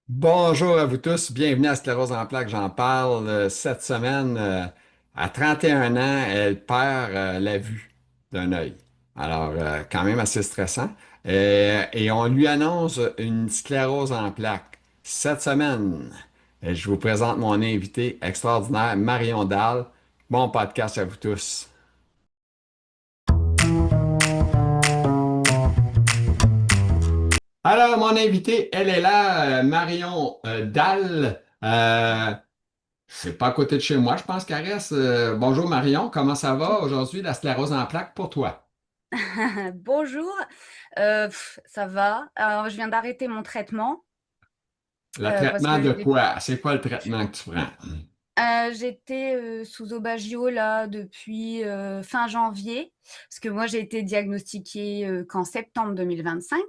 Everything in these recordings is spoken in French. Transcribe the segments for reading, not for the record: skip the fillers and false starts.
Bonjour à vous tous, bienvenue à Sclérose en plaques, j'en parle. Cette semaine, à 31 ans, elle perd la vue d'un œil. Alors, quand même assez stressant. Et on lui annonce une sclérose en plaques. Cette semaine, je vous présente mon invité extraordinaire, Marion Dalle. Bon podcast à vous tous. Alors, mon invité, elle est là, Marion Dalle. C'est pas à côté de chez moi, je pense qu'elle reste. Bonjour Marion, comment ça va aujourd'hui, la sclérose en plaques pour toi? Bonjour, ça va. Alors, je viens d'arrêter mon traitement Le parce traitement que de quoi? C'est quoi le traitement que tu prends? j'étais sous Aubagio là depuis fin janvier, parce que moi j'ai été diagnostiquée qu'en septembre 2025.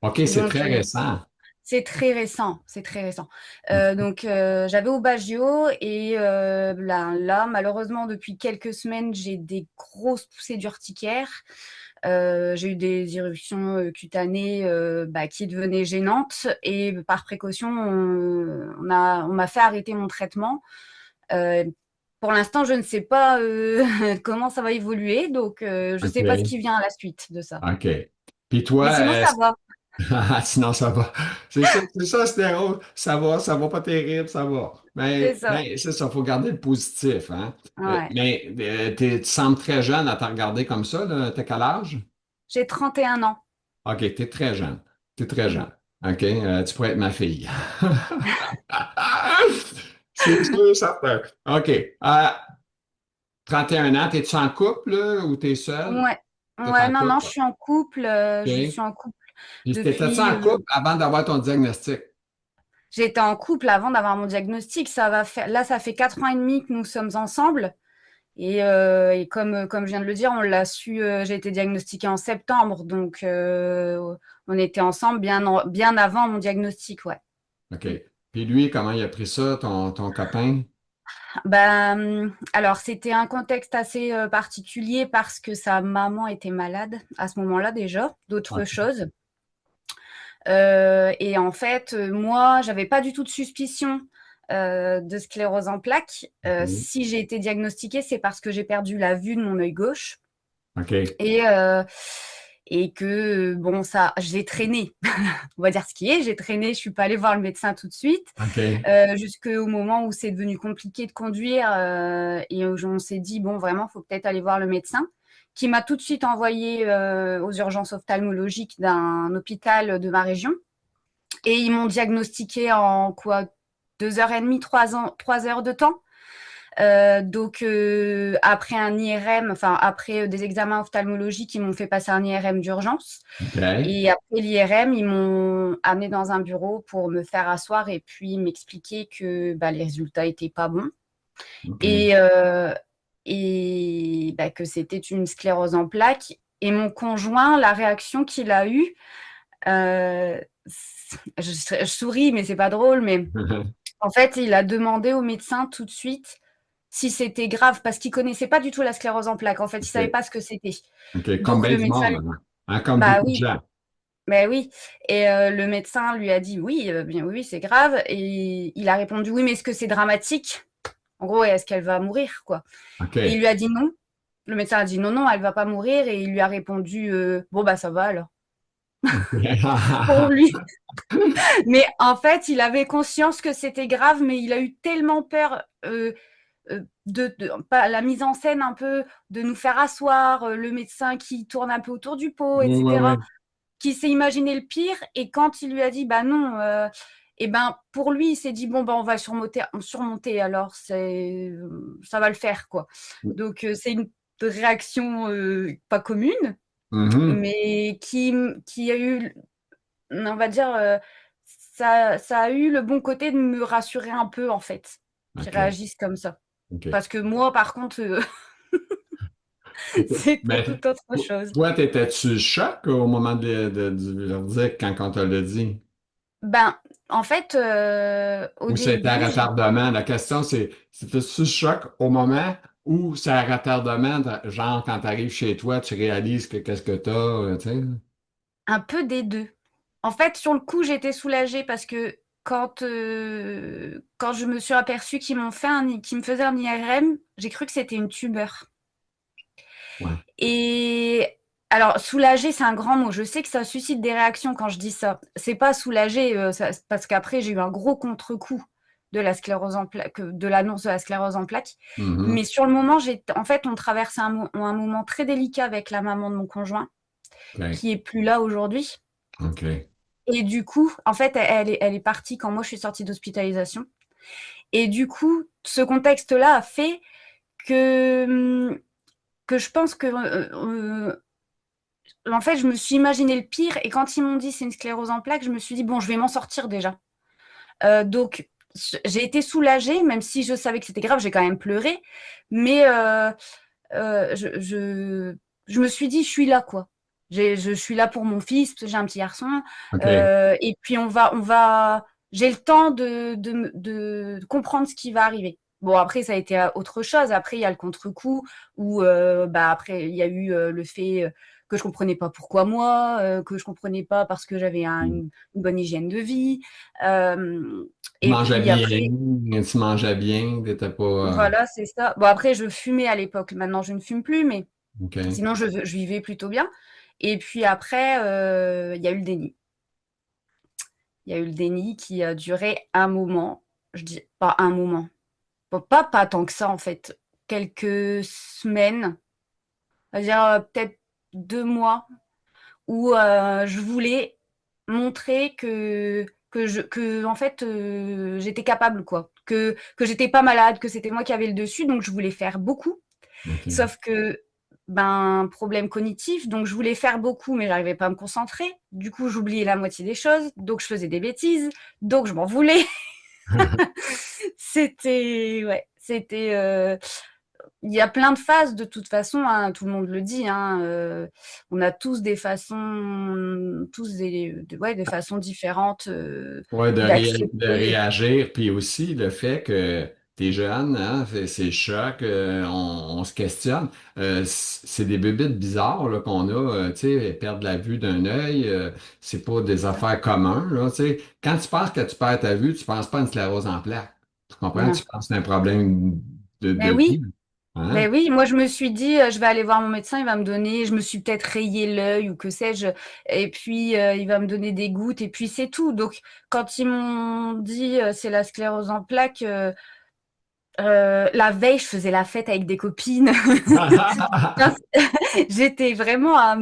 OK, c'est Donc très récent. c'est très récent, c'est très récent. J'avais Aubagio et là, malheureusement, depuis quelques semaines, j'ai des grosses poussées d'urticaire. J'ai eu des éruptions cutanées qui devenaient gênantes et par précaution, on m'a fait arrêter mon traitement. Euh, pour l'instant, je ne sais pas comment ça va évoluer, donc je ne sais pas ce OK, qui vient à la suite de ça. OK. Puis Mais toi, sinon, ça va. sinon ça va. C'est ça, sclérose. Ça va pas terrible, ça va. C'est ça. C'est ça, faut garder le positif, hein. Ouais. Tu sembles très jeune à te regarder comme ça, là. T'as quel âge? J'ai 31 ans. OK, t'es très jeune. T'es très Mm. jeune. OK, tu pourrais être ma fille. C'est sûr, certain. OK. 31 ans, t'es-tu en couple là, ou t'es seul? Ouais. T'es Ouais, en non, non, je couple. suis en couple. Je OK. suis en couple Puis t'étais-tu depuis. en couple avant d'avoir ton diagnostic? J'étais en couple avant d'avoir mon diagnostic. Ça va faire. Là, ça fait 4 ans et demi que nous sommes ensemble. Et comme je viens de le dire, on l'a su. J'ai été diagnostiquée en septembre, donc on était ensemble bien avant mon diagnostic, ouais. OK. Puis lui, comment il a pris ça, ton copain? Alors, c'était un contexte assez particulier parce que sa maman était malade à ce moment-là déjà, d'autres OK. choses. Et en fait, moi, j'avais pas du tout de suspicion de sclérose en plaques. OK. Si j'ai été diagnostiquée, c'est parce que j'ai perdu la vue de mon œil gauche OK. et, euh, et que, bon, ça, j'ai traîné. On va dire ce qui est, j'ai traîné, je suis pas allée voir le médecin tout de suite, OK. jusqu'au moment où c'est devenu compliqué de conduire et où on s'est dit, bon, vraiment, il faut peut-être aller voir le médecin, qui m'a tout de suite envoyé aux urgences ophtalmologiques d'un hôpital de ma région. Et ils m'ont diagnostiqué en quoi 2 heures et demie, 3 heures de temps. Après un IRM, enfin après des examens ophtalmologiques, ils m'ont fait passer un IRM d'urgence. OK. Et après l'IRM, ils m'ont amené dans un bureau pour me faire asseoir et puis m'expliquer que les résultats étaient pas bons OK. et, euh, que c'était une sclérose en plaques. Et mon conjoint, la réaction qu'il a eue, euh, je souris, mais c'est pas drôle, mais en fait, il a demandé au médecin tout de suite si c'était grave, parce qu'il connaissait pas du tout la sclérose en plaques. En fait, il savait OK. pas ce que c'était. OK. Comme Donc bien le du médecin, monde, hein. Hein, comme bah beaucoup de oui, gens. mais oui. Et le médecin lui a dit oui, bien oui, c'est grave. Et il a répondu oui, mais est-ce que c'est dramatique? En gros, est-ce qu'elle va mourir, quoi? Et il OK. lui a dit non. Le médecin a dit non, non, elle va pas mourir. Et il lui a répondu bon, bah ça va alors. Pour lui. Mais en fait, il avait conscience que c'était grave, mais il a eu tellement peur pas, la mise en scène un peu, de nous faire asseoir, le médecin qui tourne un peu autour du pot, Ouais, ouais, etc., ouais. qui s'est imaginé le pire. Et quand il lui a dit, bah non, et ben pour lui, il s'est dit, bon, bah, on va surmonter alors, ça va le faire, quoi. Donc, c'est une réaction pas commune, Mhm. mais qui a eu, on va dire, ça a eu le bon côté de me rassurer un peu, en fait, qu'il OK. réagisse comme ça. OK. Parce que moi, par contre, c'était Mais tout autre chose. toi, t'étais-tu le choc au moment du verdict quand on te l'a dit? Ben, en fait, au Ou c'était un début, retardement? La question, c'est, c'était-tu le choc au moment ou c'est un retardement, genre quand tu arrives chez toi, tu réalises que qu'est-ce que t'as, tu sais? un peu des deux. En fait, sur le coup, j'étais soulagée parce que quand je me suis aperçue qu'ils me faisaient un IRM, j'ai cru que c'était une tumeur. Ouais. Et alors, soulagée, c'est un grand mot. Je sais que ça suscite des réactions quand je dis ça. C'est pas soulagée, parce qu'après, j'ai eu un gros contre-coup de la sclérose en plaques, de l'annonce de la sclérose en plaques. Mhm. Mais sur le moment, en fait, on traversait un moment très délicat avec la maman de mon conjoint, OK. qui est plus là aujourd'hui. OK. Et du coup, en fait, elle est partie quand moi je suis sortie d'hospitalisation. Et du coup, ce contexte-là a fait que, que je pense que en fait, je me suis imaginé le pire et quand ils m'ont dit c'est une sclérose en plaques, je me suis dit bon, je vais m'en sortir déjà. Donc j'ai été soulagée, même si je savais que c'était grave, j'ai quand même pleuré, mais je me suis dit je suis là quoi. Je suis là pour mon fils, parce que j'ai un petit garçon, OK. et puis j'ai le temps de comprendre ce qui va arriver. Bon, après, ça a été autre chose. Après, il y a le contre-coup où, après, il y a eu le fait que je comprenais pas pourquoi moi, que je comprenais pas parce que j'avais une bonne hygiène de vie. Euh, Tu et mangeais puis après, bien, tu mangeais bien, t'étais pas. voilà, c'est ça. Bon, après, je fumais à l'époque. Maintenant, je ne fume plus, mais OK. sinon, je vivais plutôt bien. Et puis après, il y a eu le déni. Il y a eu le déni qui a duré un moment. Je dis pas un moment. Pas tant que ça, en fait. Quelques semaines, c'est-à-dire peut-être 2 mois, où je voulais montrer en fait, j'étais capable, quoi. Que j'étais pas malade, que c'était moi qui avais le dessus. Donc, je voulais faire beaucoup. OK. Sauf que, problème cognitif, donc je voulais faire beaucoup, mais j'arrivais pas à me concentrer. Du coup, j'oubliais la moitié des choses, donc je faisais des bêtises, donc je m'en voulais. Ouais, il y a plein de phases de toute façon, hein, tout le monde le dit, hein, on a tous des façons, ouais, des façons différentes Ouais, de d'accepter. réagir, puis aussi le fait que t'es jeune, hein, c'est le choc, on se questionne. C'est des bébites bizarres là, qu'on a, tu sais, perdre la vue d'un œil, c'est pas des C'est ça. affaires communes, là, tu sais. Quand tu penses que tu perds ta vue, tu penses pas à une sclérose en plaques. Tu comprends? Non. Tu penses à un problème de Mais oui, vue. Hein? Ben oui, moi je me suis dit, je vais aller voir mon médecin, il va me donner, je me suis peut-être rayé l'œil ou que sais-je, et puis il va me donner des gouttes, et puis c'est tout. Donc quand ils m'ont dit c'est la sclérose en plaques, la veille je faisais la fête avec des copines. J'étais vraiment à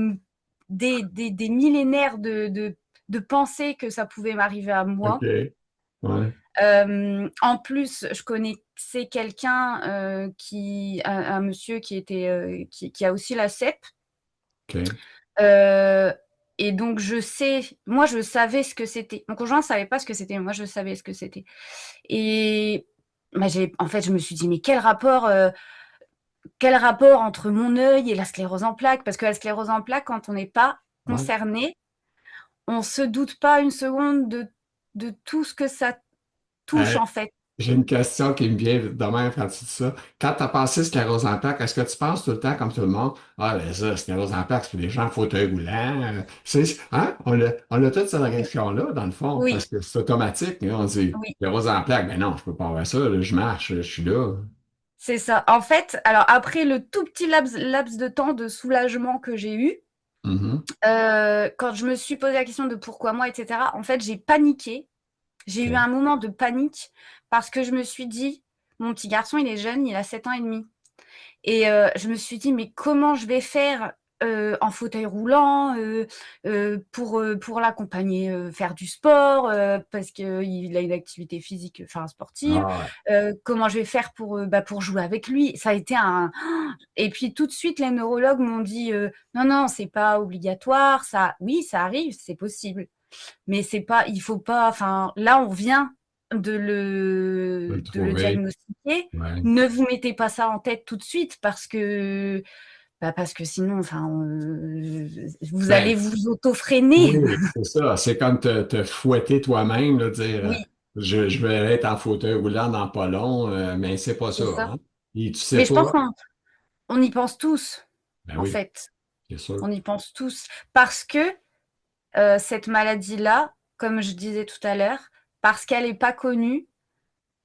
des millénaires de penser que ça pouvait m'arriver à OK. moi. Ouais. En plus, je connaissais quelqu'un, un monsieur qui a aussi la CEP. OK. Euh, et donc, moi, je savais ce que c'était. Mon conjoint ne savait pas ce que c'était, mais moi, je savais ce que c'était. Et en fait, je me suis dit, mais quel rapport entre mon œil et la sclérose en plaques? Parce que la sclérose en plaques, quand on n'est pas Ouais. concerné, on ne se doute pas une seconde de tout ce que ça touche, Euh, en fait. J'ai une question qui me vient de même quand tu dis ça. Quand tu as passé sclérose en plaques, est-ce que tu penses tout le temps, comme tout le monde, ah, ben ça, sclérose en plaques, c'est pour les gens en fauteuil roulant. Hein? On a toute cette réaction-là, dans le fond, parce Oui, que c'est automatique. Hein. On dit oui. sclérose en plaques, ben non, je peux pas avoir ça, là, je marche, je suis là. C'est ça. En fait, alors après le tout petit laps de temps de soulagement que j'ai eu, Mhm. quand je me suis posé la question de pourquoi moi, etc., en fait, j'ai paniqué. J'ai eu OK. un moment de panique parce que je me suis dit, mon petit garçon, il est jeune, il a 7 ans et demi. Et je me suis dit, mais comment je vais faire en fauteuil roulant pour l'accompagner faire du sport parce qu'il a une activité physique, enfin sportive. Ah ouais. Comment je vais faire pour jouer avec lui? Ça a été un. Et puis tout de suite, les neurologues m'ont dit non, non, c'est pas obligatoire. Ça, oui, ça arrive, c'est possible. Mais c'est pas, il faut pas. Enfin, là, on vient de Je vais le le trouver. diagnostiquer. Ouais. Ne vous mettez pas ça en tête tout de suite parce que sinon, enfin, vous allez Ben, vous auto-freiner. oui, c'est ça. C'est comme te fouetter toi-même, là, dire Oui, je vais être en fauteuil roulant dans pas long, mais c'est pas ça, c'est ça. hein. Et tu sais Mais je pas. pense qu'on y pense tous, Ben en oui, fait. c'est sûr. On y pense tous parce que cette maladie-là, comme je disais tout à l'heure, parce qu'elle est pas connue,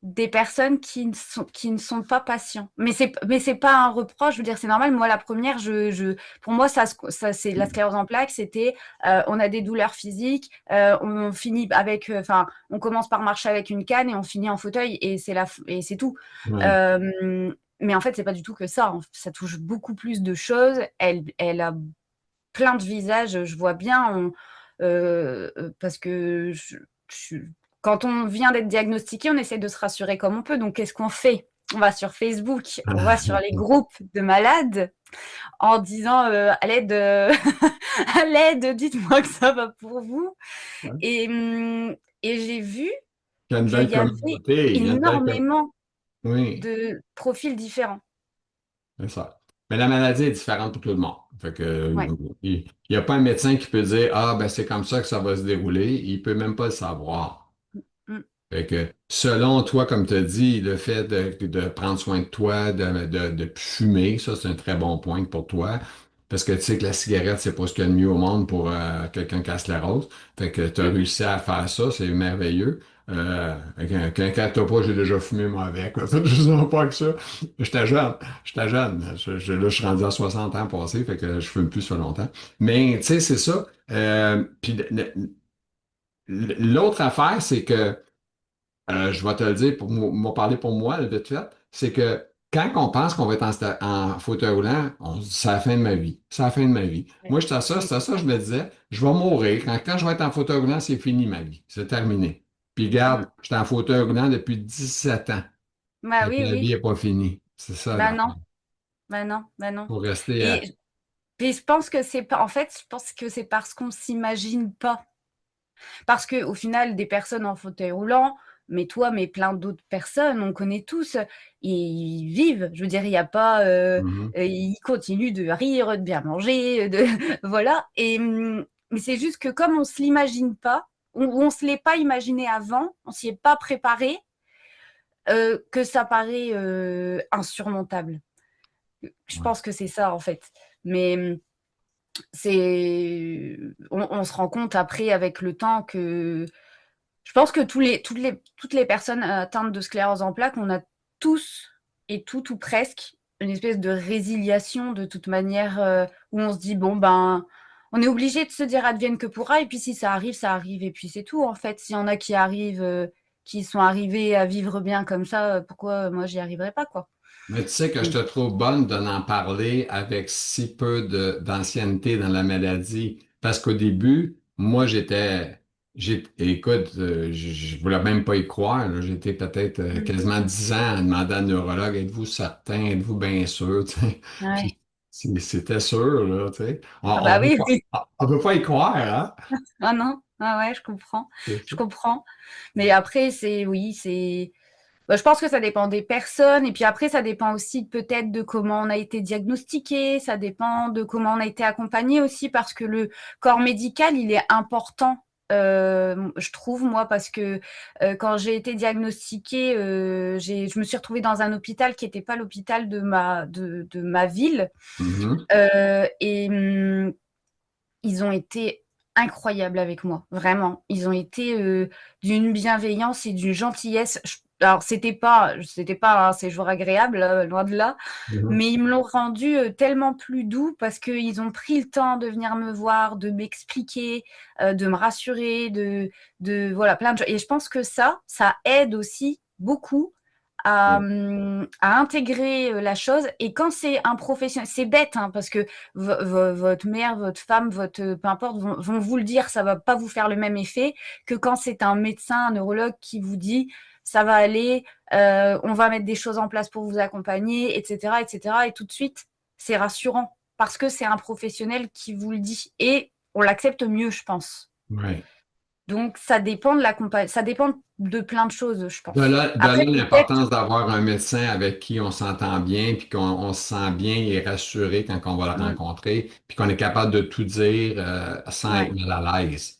des personnes qui ne sont pas patients. Mais c'est pas un reproche, je veux dire, c'est normal. Moi, la première, pour moi, ça c'est la sclérose en plaques, c'était, on a des douleurs physiques, on finit avec, enfin, on commence par marcher avec une canne et on finit en fauteuil et et c'est tout. Ouais. Mais en fait, c'est pas du tout que ça. Ça touche beaucoup plus de choses. Elle a plein de visages, je vois bien, parce que je quand on vient d'être diagnostiqué, on essaie de se rassurer comme on peut. Donc, qu'est-ce qu'on fait? On va sur Facebook, on va sur les groupes de malades en disant à l'aide, à l'aide, dites-moi que ça va pour vous. Et, et j'ai vu Il y a une qu'il belle y avait communauté, il y a une belle énormément Oui, de profils différents. c'est ça. Mais la maladie est différente pour tout le monde. Fait que, Ouais. il n'y a pas un médecin qui peut dire, ah, ben c'est comme ça que ça va se dérouler. Il peut même pas le savoir. Mm, Fait que, selon toi, comme tu as dit, le fait de prendre soin de toi, de plus fumer, ça, c'est un très bon point pour toi. Parce que tu sais que la cigarette, c'est pas ce qu'il y a de mieux au monde pour quelqu'un qui a la sclérose. Fait que tu as mm. réussi à faire ça, c'est merveilleux. Quelqu'un qui pas, j'ai déjà fumé moi avec. Là. Fait que je sais pas que ça. J'étais jeune. J'étais jeune. Là, je suis rendu à 60 ans passés, fait que je fume plus ça longtemps. Mais tu sais, c'est ça. Puis l'autre affaire, c'est que je vais te le dire pour m'en parler pour moi, le vite fait, c'est que quand on pense qu'on va être en fauteuil roulant, on se dit c'est la fin de ma vie. C'est la fin de ma vie. Ouais. Moi, Mm. c'est à ça, je me disais, je vais mourir. Quand je vais être en fauteuil roulant, c'est fini ma vie. C'est terminé. Puis Mm. regarde, j'étais en fauteuil roulant depuis 17 ans. Bah Fait que oui, la vie oui. n'est pas finie. C'est ça, Bah là. non, bah non, bah non. Faut rester à. Et puis je pense que c'est pas, en fait, je pense que c'est parce qu'on s'imagine pas. Parce que au final, des personnes en fauteuil roulant, mais toi, mais plein d'autres personnes, on connaît tous, ils vivent. Je veux dire, il y a pas, Mhm. ils continuent de rire, de bien manger, de voilà. Mais c'est juste que comme on se l'imagine pas, on se l'est pas imaginé avant, on s'y est pas préparé, que ça paraît insurmontable. Je Ouais. pense que c'est ça en fait. Mais on se rend compte après avec le temps que je pense que toutes les personnes atteintes de sclérose en plaques, on a tous et toutes ou presque une espèce de résiliation de toute manière, où on se dit bon ben on est obligé de se dire advienne que pourra et puis si ça arrive et puis c'est tout en fait. S'il y en a qui arrivent, qui sont arrivés à vivre bien comme ça, pourquoi moi j'y arriverai pas quoi. Mais tu sais que je Donc, te trouve bonne de n'en parler avec si peu d'ancienneté dans la maladie. Parce qu'au début, moi, écoute, je voulais même pas y croire. Là. J'étais peut-être mmh, quasiment 10 ans à demander à un neurologue, êtes-vous certain, êtes-vous bien sûr? Tu sais. ouais. Puis c'était sûr, là, tu sais. Ah bah oui, oui. On peut pas y croire, hein? Ah non, ah ouais, je comprends, C'est je ça. comprends. Mais après, oui, bah, je pense que ça dépend des personnes. Et puis après, ça dépend aussi peut-être de comment on a été diagnostiqué. Ça dépend de comment on a été accompagné aussi, parce que le corps médical, il est important. Je trouve moi parce que quand j'ai été diagnostiquée, je me suis retrouvée dans un hôpital qui n'était pas l'hôpital de ma ville. Mhm. Et ils ont été incroyables avec moi, vraiment. Ils ont été d'une bienveillance et d'une gentillesse. Alors, c'était pas un séjour agréable, loin de là, Mhm. mais ils me l'ont rendu tellement plus doux parce qu'ils ont pris le temps de venir me voir, de m'expliquer, de me rassurer, voilà, plein de choses. Et je pense que ça aide aussi beaucoup à intégrer la chose. Et quand c'est un professionnel, c'est bête, hein, parce que votre mère, votre femme, peu importe, vont vous le dire, ça va pas vous faire le même effet que quand c'est un médecin, un neurologue qui vous dit ça va aller, on va mettre des choses en place pour vous accompagner, etc., etc. Et tout de suite, c'est rassurant parce que c'est un professionnel qui vous le dit et on l'accepte mieux, je pense. Ouais. Donc ça dépend de plein de choses, je pense. De là Après, peut-être, l'importance d'avoir un médecin avec qui on s'entend bien, puis qu'on se sent bien et rassuré quand on va le mm, rencontrer, puis qu'on est capable de tout dire sans être ouais, mal à l'aise.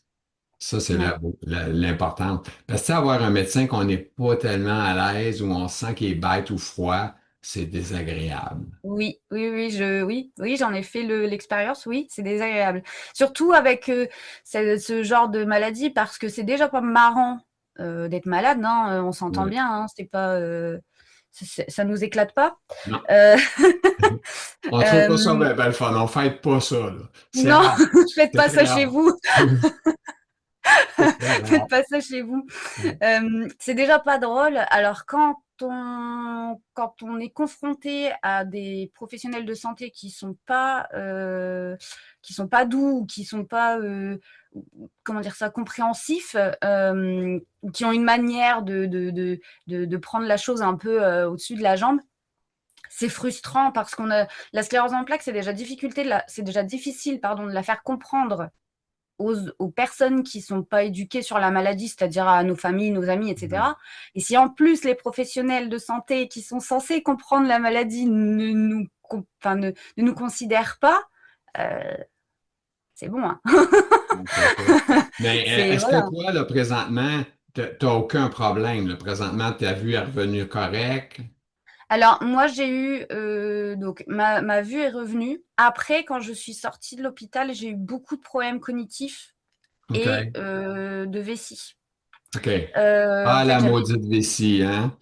Ça, c'est ouais. l'important. Parce que tu sais, avoir un médecin qu'on n'est pas tellement à l'aise ou on sent qu'il est bête ou froid, c'est désagréable. Oui, oui, oui, oui, j'en ai fait l'expérience, oui, c'est désagréable. Surtout avec ce genre de maladie, parce que c'est déjà pas marrant d'être malade, hein, on s'entend Ouais. bien, hein, c'est pas, ça nous éclate pas. Non. Euh, On trouve pas ça euh, ben, ben le fun. On fête pas ça, là. C'est non, rare. faites C'est pas ça très chez rare. vous. C'est très rare. Faites pas ça chez vous. Ouais. C'est déjà pas drôle. Alors quand on est confronté à des professionnels de santé qui sont pas doux, ou qui sont pas comment dire ça, compréhensifs, qui ont une manière de prendre la chose un peu au-dessus de la jambe. C'est frustrant parce qu'on a la sclérose en plaques, c'est déjà difficile, pardon, de la faire comprendre aux personnes qui sont pas éduquées sur la maladie, c'est-à-dire à nos familles, nos amis, etc. Et si en plus les professionnels de santé qui sont censés comprendre la maladie ne nous considèrent pas, euh, c'est bon, hein. Ouais, c'est ça. Mais C'est est-ce que voilà. toi, là, présentement, t'as aucun problème? Là? Présentement, ta vue est revenue correcte? Alors moi j'ai eu donc ma vue est revenue. Après, quand je suis sortie de l'hôpital, j'ai eu beaucoup de problèmes cognitifs et OK. de vessie. OK. En Ah, fait, la j'avais maudite vessie, hein?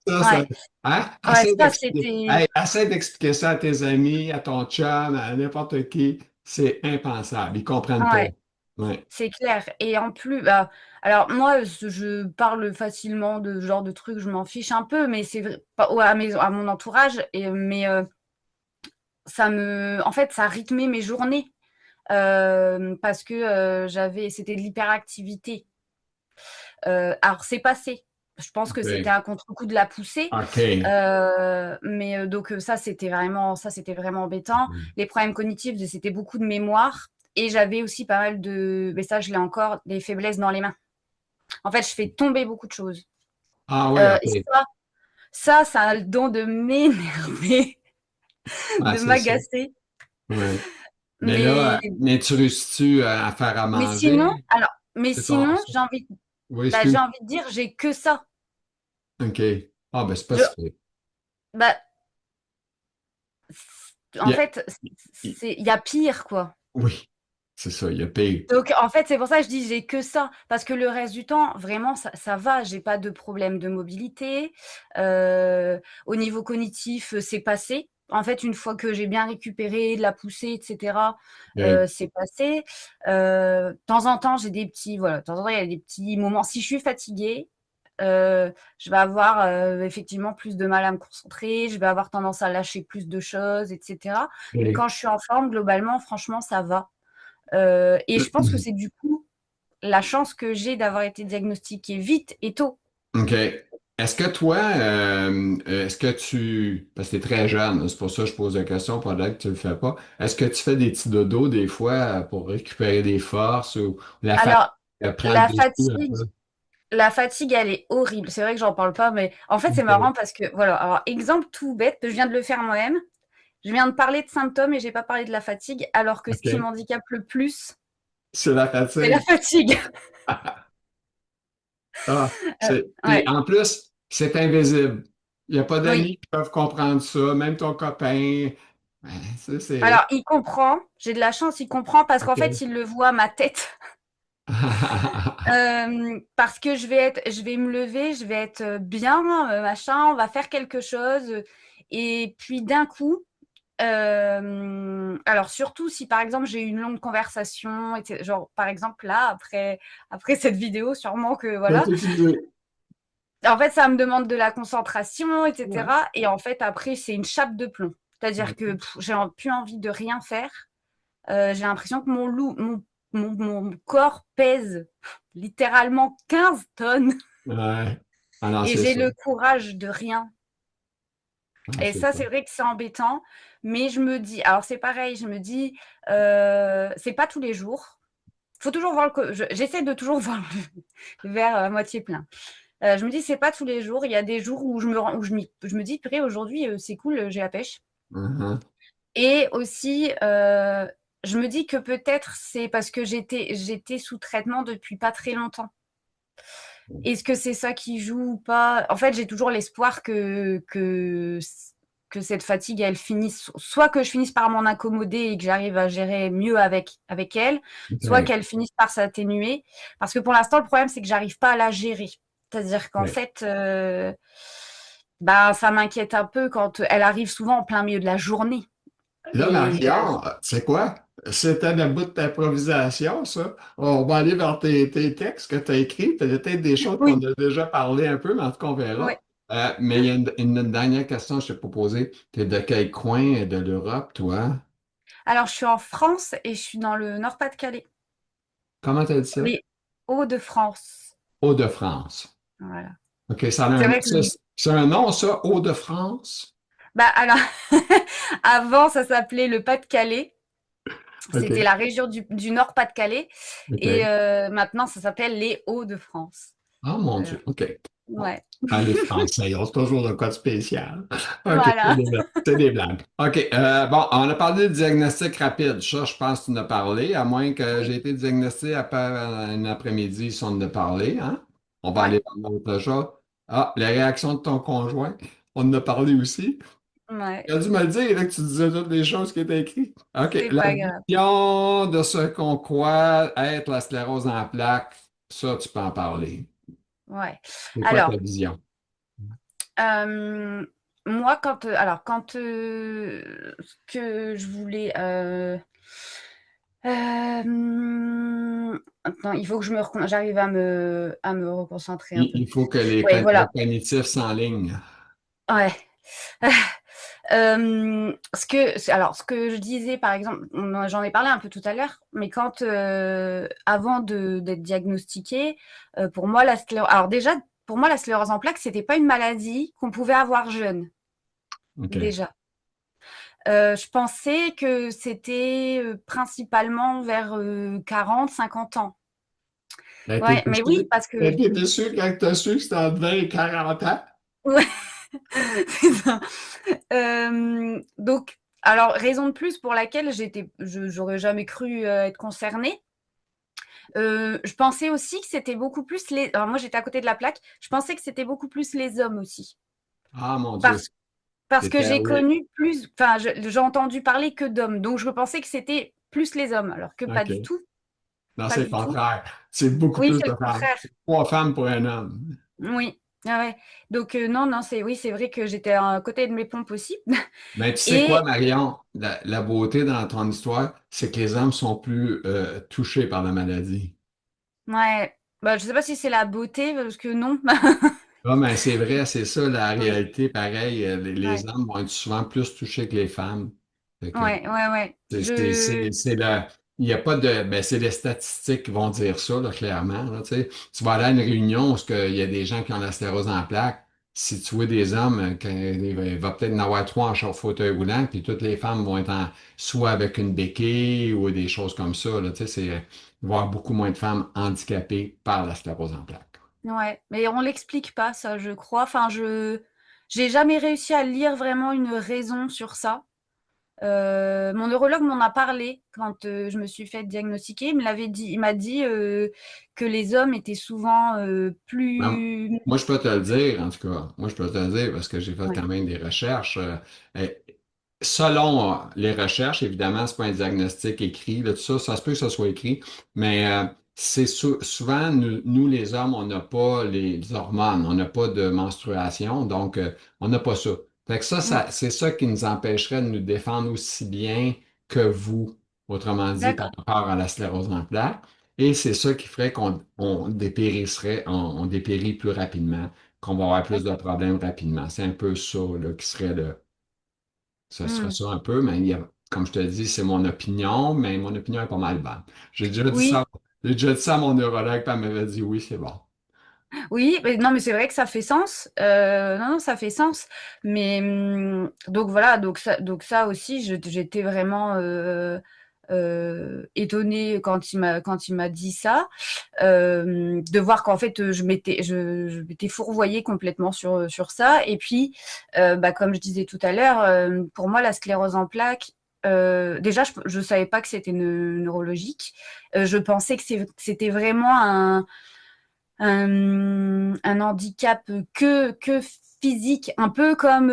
Ça, ouais, hein? ouais, ça c'était Hey, essaie d'expliquer ça à tes amis, à ton chum, à n'importe qui. C'est impensable. Ils comprennent pas. ouais. Ouais. C'est clair. Et en plus, bah, alors moi, je parle facilement de ce genre de trucs, je m'en fiche un peu, mais c'est vrai, ouais, à mon entourage, mais en fait, ça rythmait mes journées parce que c'était de l'hyperactivité. Alors, c'est passé. Je pense que c'était OK. un contre-coup de la poussée. OK. Mais donc ça, c'était vraiment embêtant. Les problèmes cognitifs, c'était beaucoup de mémoire. Et j'avais aussi pas mal mais ça, je l'ai encore, des faiblesses dans les mains. En fait, je fais tomber beaucoup de choses. Ah oui, Et OK. ça a le don de m'énerver, Ah, de c'est ça. m'agacer. Ouais. Mais Mais, là, mais tu réussis-tu à faire à mais manger? sinon, alors, mais C'est ton... sinon, Oui, j'ai excuse. envie de dire, j'ai que ça. OK. Ah, ben, c'est pas Je, si pire. bah, Il en y a- fait, il- il y a pire, quoi. Oui, c'est ça, il y a pire. Donc, en fait, c'est pour ça que je dis j'ai que ça. Parce que le reste du temps, vraiment, ça va. J'ai pas de problème de mobilité. Au niveau cognitif, c'est passé. En fait, une fois que j'ai bien récupéré de la poussée, etc., OK. c'est passé. De temps en temps, voilà, de temps en temps, il y a des petits moments. Si je suis fatiguée, je vais avoir effectivement plus de mal à me concentrer. Je vais avoir tendance à lâcher plus de choses, etc. Mais OK. quand je suis en forme, globalement, franchement, ça va. Et je pense que c'est du coup la chance que j'ai d'avoir été diagnostiquée vite et tôt. OK. Est-ce que toi, est-ce que parce que tu es très jeune, c'est pour ça que je pose la question pendant que tu le fais pas, est-ce que tu fais des petits dodos des fois pour récupérer des forces ou la fatigue Alors, prend le la dessus un fatigue, peu? la fatigue, elle est horrible. C'est vrai que j'en parle pas, mais en fait, c'est OK. marrant parce que, voilà, alors, exemple tout bête, je viens de le faire moi-même. Je viens de parler de symptômes et j'ai pas parlé de la fatigue, alors que ce qui OK. m'handicape le plus, C'est la c'est la fatigue. fatigue. Ah, puis Ouais, en plus, c'est invisible. Il n'y a pas oui. d'amis qui peuvent comprendre ça, même ton copain. Ouais, ça, c'est. Alors, il comprend. J'ai de la chance, il comprend parce qu'en fait, OK. il le voit à ma tête. Parce que je vais me lever, je vais être bien, machin, on va faire quelque chose. Et puis d'un coup, alors surtout si par exemple j'ai eu une longue conversation, genre par exemple là, après cette vidéo, sûrement que Ça, voilà. c'est utilisé. En fait, ça me demande de la concentration, Ouais. etc. Et en fait, après, c'est une chape de plomb. C'est-à-dire que j'ai plus envie de rien faire. J'ai l'impression que mon corps pèse littéralement 15 tonnes Ouais. Ah non, et c'est j'ai ça. le courage de rien. Ah, Et c'est ça, ça. c'est vrai que c'est embêtant, mais je me dis, alors c'est pareil, je me dis, c'est pas tous les jours. Faut toujours voir j'essaie de toujours voir le verre à moitié plein. Je me dis, c'est pas tous les jours. Il y a des jours où je me dis, purée, aujourd'hui, c'est cool, j'ai la pêche. Mhm. Et aussi, je me dis que peut-être c'est parce que j'étais sous traitement depuis pas très longtemps. Est-ce que c'est ça qui joue ou pas? En fait, j'ai toujours l'espoir que que cette fatigue, elle finisse, soit que je finisse par m'en accommoder et que j'arrive à gérer mieux avec elle, soit OK, qu'elle finisse par s'atténuer. Parce que pour l'instant, le problème, c'est que j'arrive pas à la gérer. C'est-à-dire qu'en OK. fait, bah, ça m'inquiète un peu quand elle arrive souvent en plein milieu de la journée. Là, Et Marion, c'est quoi? C'était le bout d'improvisation, ça. On va aller vers tes textes que tu as écrits. Peut-être des choses qu'on oui, a déjà parlé un peu, mais en tout cas, on oui. verra. Mais il y a une dernière question que je t'ai proposée. Tu es de quel coin de l'Europe, toi? Alors, je suis en France et je suis dans le Nord-Pas-de-Calais, Comment tu as dit ça? les Hauts-de-France. Hauts-de-France. Voilà. OK, ça a C'est un, vrai que c'est un nom, ça, Hauts-de-France? bah alors, avant, ça s'appelait le Pas-de-Calais. C'était OK, la région du Nord-Pas-de-Calais. Et OK. maintenant, ça s'appelle les Hauts-de-France. Ah, mon Euh, Dieu, OK. Bon. ouais. Ah, les Français, ils ont toujours de quoi de spécial. OK, Voilà. c'est des blagues. OK, bon, on a parlé de diagnostic rapide. Ça, je pense que tu en as parlé, à moins que Oui. j'ai été diagnostiqué après un après-midi, si on en a parlé, hein? On va Ouais. aller par autre chose. Ah, la réaction de ton conjoint, on en a parlé aussi. Ouais. Il a dû me le dire là, que tu disais toutes les choses qui étaient écrites. OK, C'est la pas grave. vision de ce qu'on croit être la sclérose en plaques, ça, tu peux en parler. Ouais. C'est quoi ta Alors, vision? euh, moi, quand ce que je voulais, attends, il faut que j'arrive à me reconcentrer un peu. Il faut que Ouais, le voilà. cognitif s'enligne. Ouais. Ce que je disais, par exemple, j'en ai parlé un peu tout à l'heure, mais avant d'être diagnostiquée, pour moi, alors déjà, pour moi, la sclérose en plaques, c'était pas une maladie qu'on pouvait avoir jeune, OK. déjà. Je pensais que c'était principalement vers 40, 50 ans. T'as été Ouais, mais oui, déçu? parce T'as que, été déçu quand t'as su que c'était entre 20 et 40 ans? ouais, c'est ça. Donc, alors, raison de plus pour laquelle j'aurais jamais cru être concernée. Je pensais aussi que c'était beaucoup plus alors moi j'étais à côté de la plaque, je pensais que c'était beaucoup plus les hommes aussi. Ah, mon Dieu. Parce, parce que T'étais j'ai allé. connu plus, enfin, j'ai entendu parler que d'hommes. Donc je pensais que c'était plus les hommes, alors que pas du OK. tout. Non, Pas c'est le du tout. contraire. C'est beaucoup Oui, plus c'est le de femmes. contraire. C'est 3 femmes pour un homme. Oui. Ah ouais. Donc non, non, oui, c'est vrai que j'étais à côté de mes pompes aussi. Mais tu sais quoi, Et Marion? La beauté dans ton histoire, c'est que les hommes sont plus touchés par la maladie. ouais, bah, je sais pas si c'est la beauté, parce que non. Ah, mais c'est vrai, c'est ça la Oui, réalité. Pareil, les ouais, hommes vont être souvent plus touchés que les femmes. Fait que ouais, ouais, ouais. c'est il n'y a pas de, ben, c'est les statistiques qui vont dire ça, là, clairement. Là, tu sais. Tu vas aller à une réunion où il y a des gens qui ont la sclérose en plaques. Si tu vois des hommes, il va peut-être en avoir trois en fauteuil roulant, puis toutes les femmes vont être soit avec une béquille ou des choses comme ça. Là, tu sais, il va y avoir beaucoup moins de femmes handicapées par la sclérose en plaques. Ouais, mais on l'explique pas ça, je crois. Enfin, j'ai jamais réussi à lire vraiment une raison sur ça. Mon neurologue m'en a parlé quand je me suis fait diagnostiquer. Il m'a dit que les hommes étaient souvent Ben, plus. moi, je peux te le dire, en tout cas. Moi, je peux te le dire parce que j'ai fait Ouais, quand même des recherches. Euh, Selon les recherches, évidemment, c'est pas un diagnostic écrit, là, tout ça, ça se peut que ça soit écrit, mais c'est souvent, nous, les hommes, on n'a pas les hormones, on n'a pas de menstruation, donc on n'a pas ça. Fait que mm, c'est ça qui nous empêcherait de nous défendre aussi bien que vous, autrement dit, par d'accord. rapport à la sclérose en plaques. Et c'est ça qui ferait qu'on dépérisserait, on dépérit plus rapidement, qu'on va avoir plus de D'accord. problèmes rapidement. C'est un peu ça, là, qui serait ça serait Mm. ça un peu, mais comme je te dis, c'est mon opinion, mais mon opinion est pas mal bonne. J'ai déjà dit Oui, ça, j'ai déjà dit ça à mon neurologue, puis elle m'avait dit oui, c'est bon. oui, mais non, mais c'est vrai que ça fait sens. Non, non, ça fait sens. Mais donc voilà, donc ça aussi, j'étais vraiment étonnée quand il m'a dit ça, de voir qu'en fait je m'étais fourvoyée complètement sur ça. Et puis, bah, comme je disais tout à l'heure, pour moi, la sclérose en plaques. Déjà, je savais pas que c'était neurologique. Je pensais que c'était vraiment un handicap que physique, un peu comme,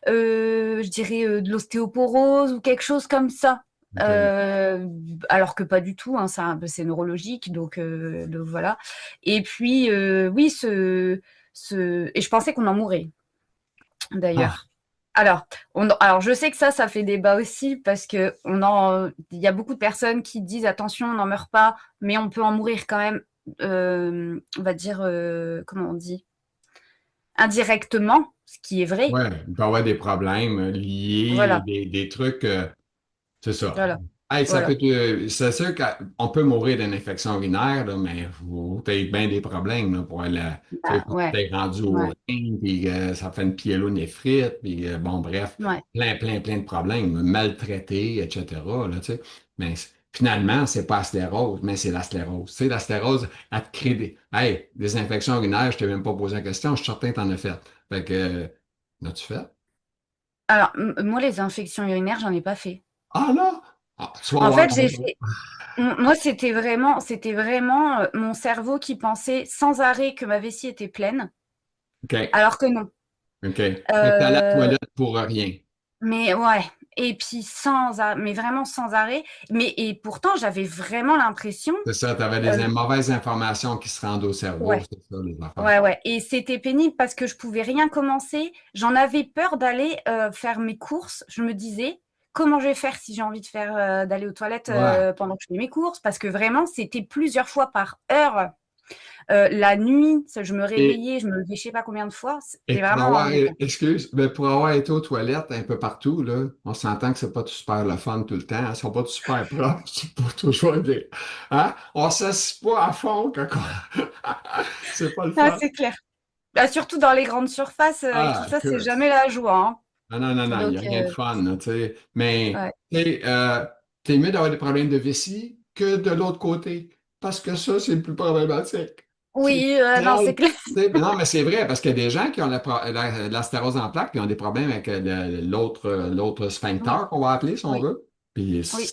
je dirais, de l'ostéoporose ou quelque chose comme ça. OK. Alors que pas du tout, hein, c'est neurologique, donc voilà. Et puis, oui, et je pensais qu'on en mourrait, Ah, d'ailleurs. Alors, je sais que ça fait débat aussi parce que il y a beaucoup de personnes qui disent attention, on n'en meurt pas, mais on peut en mourir quand même. On va dire, comment on dit, indirectement, ce qui est vrai. ouais, il peut y avoir des problèmes liés, Voilà, des trucs. C'est ça. voilà, Hey, ça peut voilà. c'est sûr qu'on peut mourir d'une infection urinaire, là, mais faut peut-être bien des problèmes là, pour aller, tu sais, Ah, faut ouais, être rendu au ouais, rein, puis ça fait une pyélonéphrite, puis bon, bref, ouais. plein de problèmes, maltraité, etc. Là, tu sais. Mais finalement, c'est pas la sclérose, mais c'est la sclérose. Tu sais, la sclérose, elle te crée des infections urinaires, je t'ai même pas posé la question, je suis certain que t'en as fait. Fait que, l'as-tu fait? Alors, moi, les infections urinaires, j'en ai pas fait. Ah là! Ah, tu vas En voir fait, tantôt. moi, c'était vraiment mon cerveau qui pensait sans arrêt que ma vessie était pleine, OK. alors que non. OK. Fait que t'es à la Euh, toilette pour rien. Mais ouais, et puis mais vraiment sans arrêt. Et pourtant, j'avais vraiment l'impression, C'est ça, tu avais des euh, mauvaises informations qui se rendent au cerveau, ouais, c'est ça, les affaires. ouais, ouais. Et c'était pénible parce que je pouvais rien commencer. J'en avais peur d'aller faire mes courses. Je me disais, comment je vais faire si j'ai envie d'aller aux toilettes Ouais. pendant que je fais mes courses? Parce que vraiment, c'était plusieurs fois par heure. La nuit, je me Et, réveillais, je me levais je sais pas combien de fois. et C'était pour vraiment avoir, embêtant. excuse, mais pour avoir été aux toilettes un peu partout, là, on s'entend que c'est pas tout super le fun tout le temps. Elles sont pas tout super propres, c'est pas toujours des. Hein? On s'assied pas à fond quand c'est pas le Ah, fun. c'est clair. Bah, surtout dans les grandes surfaces et tout Ah, ça, c'est écoute. jamais la joie, Non, non, non, hein. non, il n'y Donc, a rien de fun, là, tu sais. Mais, ouais. tu sais, t'es mieux d'avoir des problèmes de vessie que de l'autre côté. Parce que ça, c'est le plus problématique. C'est Oui, non, c'est mal. clair. Tu sais, mais non, mais c'est vrai, parce qu'il y a des gens qui ont la stérose en plaques, qui ont des problèmes avec l'autre Oui, sphincter, qu'on va appeler, si on oui, veut. Puis oui.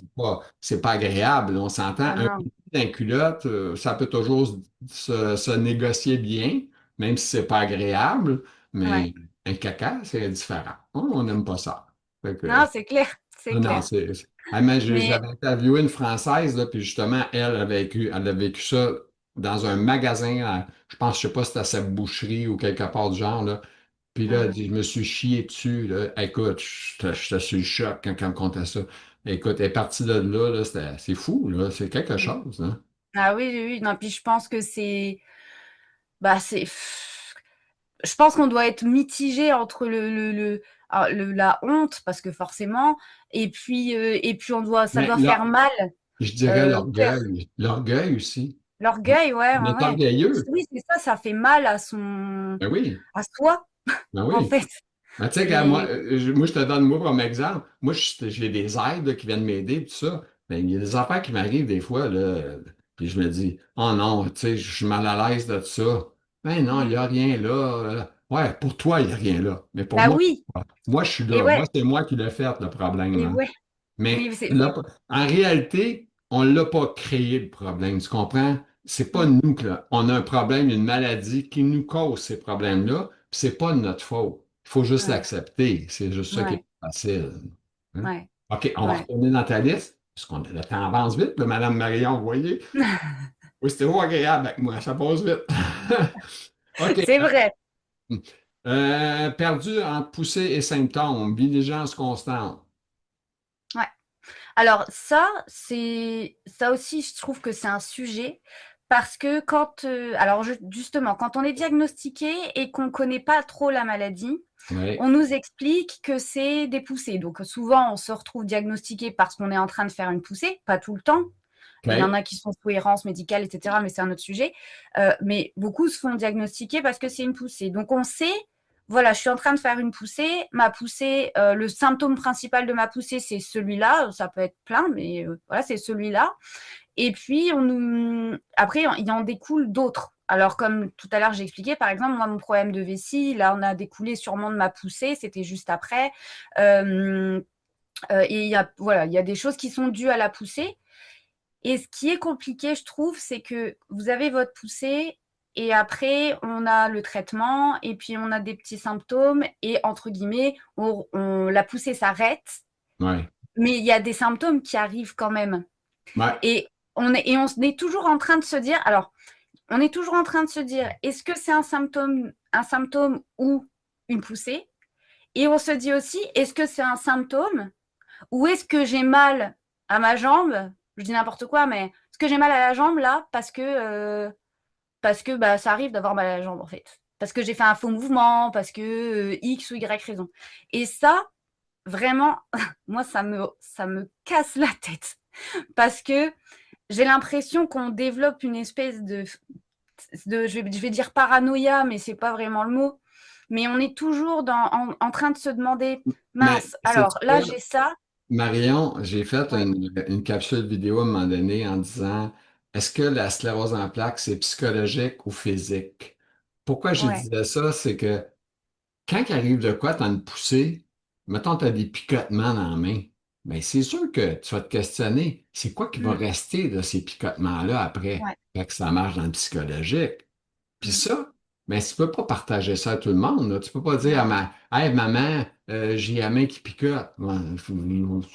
c'est pas agréable. On s'entend, Ah un non, pipi dans une culotte, ça peut toujours se négocier bien, même si c'est pas agréable. ouais. Mais un caca, c'est différent. On n'aime pas ça. Fait que, Non, c'est clair, c'est non, non, clair. mais Mais j'avais interviewé une Française, là, puis justement, elle a vécu ça dans un magasin, je pense, je sais pas si c'était à sa boucherie ou quelque part du genre, là. Puis là, ah elle ouais. dit, je me suis chié dessus, là. Écoute, j'étais sur le choc quand elle me contait ça. Écoute, elle est partie de là, c'est fou, là. C'est quelque Mm. chose, hein. Ah oui, oui, oui. Non, puis je pense que bah, je pense qu'on doit être mitigé entre la honte, parce que forcément, et puis ça Mais doit faire là, mal je dirais au cœur. l'orgueil. L'orgueil aussi. L'orgueil, ouais, On ouais, est ouais. orgueilleux. Oui, c'est ça, ça fait mal Ben oui, à soi, ben en oui. fait. Ben, tu sais, moi, Et moi, je te donne moi comme exemple. Moi, j'ai des aides là, qui viennent m'aider, tout ça. Mais il y a des affaires qui m'arrivent des fois, là, puis je me dis, oh non, tu sais, je suis mal à l'aise de ça. Ben non, il mm. n'y a rien là. Ouais, pour toi, il n'y a rien là. Mais pour Bah moi, oui, moi, je suis et là. Moi, ouais, c'est moi qui l'ai fait, le problème, et hein. ouais. Oui, Mais là, en réalité, on ne l'a pas créé, le problème. Tu comprends? C'est pas mm, nous on a un problème, une maladie qui nous cause ces problèmes-là, puis c'est pas de notre faute. Il faut juste ouais, l'accepter. C'est juste ça qui est ouais, facile. Hein? ouais, OK, on va ouais. retourner dans ta liste, parce qu'on le temps avance vite, là, Madame Marion, vous voyez? Oui, c'était trop agréable avec moi, ça passe vite. OK. C'est vrai. Perdu en poussée et symptômes, diligence constante. Ouais. Alors ça aussi, je trouve que c'est un sujet parce que alors justement, quand on est diagnostiqué et qu'on ne connaît pas trop la maladie, Oui. on nous explique que c'est des poussées. Donc souvent, on se retrouve diagnostiqué parce qu'on est en train de faire une poussée, pas tout le temps. Il y en OK. a qui sont sous errance médicale, etc., mais c'est un autre sujet. Mais beaucoup se font diagnostiquer parce que c'est une poussée. Donc on sait, voilà, je suis en train de faire une poussée. Ma poussée, le symptôme principal de ma poussée, c'est celui-là. Ça peut être plein, mais voilà, c'est celui-là. Et puis, après, il en découle d'autres. Alors, comme tout à l'heure, j'ai expliqué, par exemple, moi, mon problème de vessie, là, on a découlé sûrement de ma poussée, c'était juste après. Et voilà, il y a des choses qui sont dues à la poussée. Et ce qui est compliqué, je trouve, c'est que vous avez votre poussée. et après, on a le traitement, et puis on a des petits symptômes, et entre guillemets, la poussée s'arrête, Ouais. mais il y a des symptômes qui arrivent quand même. Ouais. Et on est toujours en train de se dire, alors, on est toujours en train de se dire, est-ce que c'est un symptôme ou une poussée? Et on se dit aussi, est-ce que c'est un symptôme ou est-ce que j'ai mal à ma jambe? Je dis n'importe quoi, mais est-ce que j'ai mal à la jambe là parce que bah, ça arrive d'avoir mal à la jambe en fait. Parce que j'ai fait un faux mouvement, parce que X ou Y raison. Et ça, vraiment, moi, ça me casse la tête. Parce que j'ai l'impression qu'on développe une espèce de, je vais dire paranoïa, mais c'est pas vraiment le mot. Mais on est toujours en train de se demander, Mais mince, c'est alors là quoi, j'ai ça. Marion, j'ai fait Ouais, une capsule vidéo à un moment donné en disant, est-ce que la sclérose en plaques, c'est psychologique ou physique? Pourquoi j'ai ouais, disais ça, c'est que quand il arrive de quoi, tu as une poussée, mettons, tu as des picotements dans la main, bien, c'est sûr que tu vas te questionner, c'est quoi qui va mm, rester de ces picotements-là après? ouais, Fait que ça marche dans le psychologique. Puis mm, ça, mais tu peux pas partager ça à tout le monde, là. Tu peux pas dire à non, Hey, maman, j'ai la main qui picote. Ouais,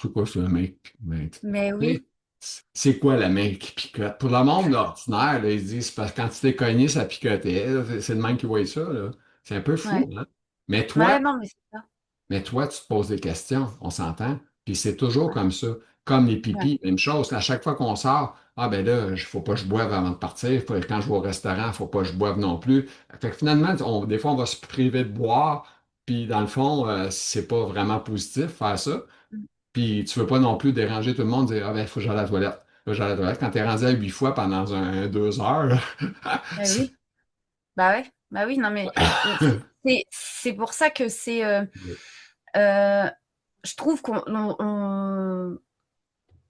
c'est quoi ça, la main qui picote? mais Tu oui, sais, c'est quoi la main qui picote? Pour le monde ordinaire, là, ils disent c'est parce que quand tu t'es cogné, ça picotait. Là. C'est le même qui voit ça, là. C'est un peu fou, ouais, hein? Mais toi, ouais, non, mais c'est ça. mais toi, tu te poses des questions, on s'entend. Puis c'est toujours Ouais, comme ça. Comme les ouais, pipis, même chose. À chaque fois qu'on sort, ah ben là, il faut pas que je boive avant de partir. Quand je vais au restaurant, il faut pas que je boive non plus. Fait que finalement, des fois, on va se priver de boire. Puis dans le fond, c'est pas vraiment positif faire ça. mm, Puis tu veux pas non plus déranger tout le monde, dire ah ben, il faut que j'aille à la toilette. Faut que j'aille à la toilette. Quand tu es rendu à 8 fois pendant 2 heures, là, bah oui, bah ouais, bah oui, non, mais c'est pour ça que euh, je trouve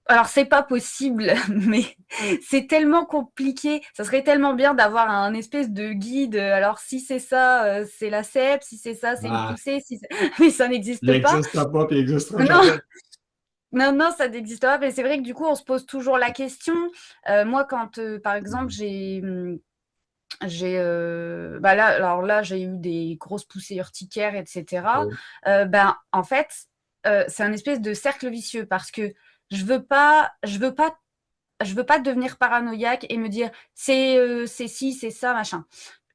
alors c'est pas possible, mais c'est tellement compliqué. Ça serait tellement bien d'avoir un espèce de guide. Alors si c'est ça, c'est la cèpe, si c'est ça, c'est une ah, poussée, mais ça il n'existe pas. n'existe pas, puis il n'existera Non, jamais. non, non, ça n'existe pas. Mais c'est vrai que du coup, on se pose toujours la question. Moi, quand, par exemple, bah là, alors là, j'ai eu des grosses poussées urticaires, etc. Oh, Ben, en fait, c'est un espèce de cercle vicieux parce que je veux pas devenir paranoïaque et me dire c'est ci, c'est ça, machin.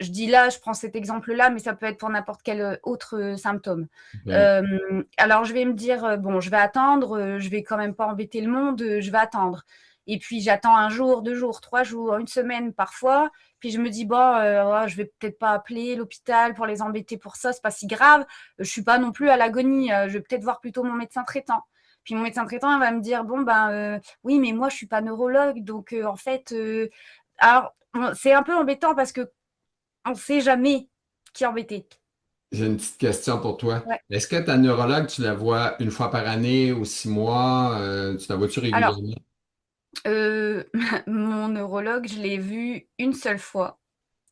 Je dis là, je prends cet exemple-là, mais ça peut être pour n'importe quel autre symptôme. OK. Alors je vais me dire bon, je vais attendre, je vais quand même pas embêter le monde, je vais attendre. Et puis j'attends un jour, 2 jours, 3 jours, une semaine parfois. Puis je me dis bon, ouais, je vais peut-être pas appeler l'hôpital pour les embêter pour ça, c'est pas si grave. Je suis pas non plus à l'agonie. Je vais peut-être voir plutôt mon médecin traitant. Puis mon médecin traitant, il va me dire bon ben oui, mais moi, je suis pas neurologue, donc en fait, alors c'est un peu embêtant parce que on sait jamais qui est embêté. J'ai une petite question pour toi. Ouais. Est-ce que ta neurologue, tu la vois une fois par année ou 6 mois? Tu la vois-tu Alors, régulièrement? mon neurologue, je l'ai vu une seule fois.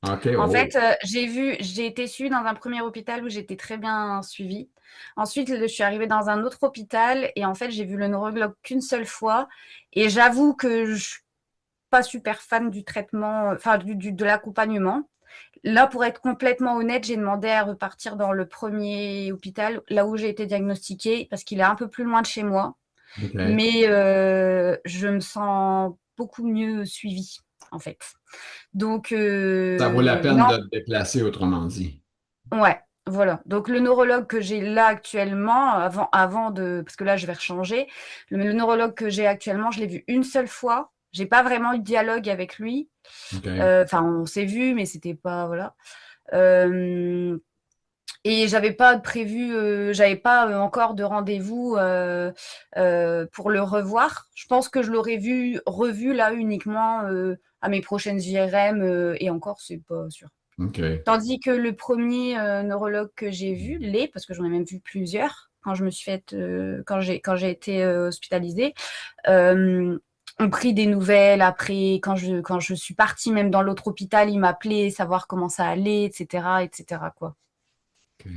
OK, En oh, fait, j'ai été suivie dans un premier hôpital où j'étais très bien suivie. Ensuite, je suis arrivée dans un autre hôpital et en fait, j'ai vu le neurologue qu'une seule fois. Et j'avoue que je suis pas super fan du traitement, enfin de l'accompagnement. Là, pour être complètement honnête, j'ai demandé à repartir dans le premier hôpital, là où j'ai été diagnostiquée, parce qu'il est un peu plus loin de chez moi. OK. Mais je me sens beaucoup mieux suivie, en fait. Donc, Ça vaut la peine non, de te déplacer, autrement dit. ouais, voilà. Donc, le neurologue que j'ai là actuellement, avant de, parce que là, je vais rechanger, le neurologue que j'ai actuellement, je l'ai vu une seule fois. J'ai pas vraiment eu de dialogue avec lui. OK. Enfin, on s'est vu, mais c'était pas, voilà. Euh, Et j'avais pas encore de rendez-vous pour le revoir. Je pense que je l'aurais revu là uniquement à mes prochaines IRM et encore, c'est pas sûr. OK. Tandis que le premier neurologue que j'ai vu, parce que j'en ai même vu plusieurs quand je me suis fait, quand j'ai été hospitalisée, euh, ont pris des nouvelles après. Quand je suis partie, même dans l'autre hôpital, il m'appelait, savoir comment ça allait, etc., etc., quoi. OK.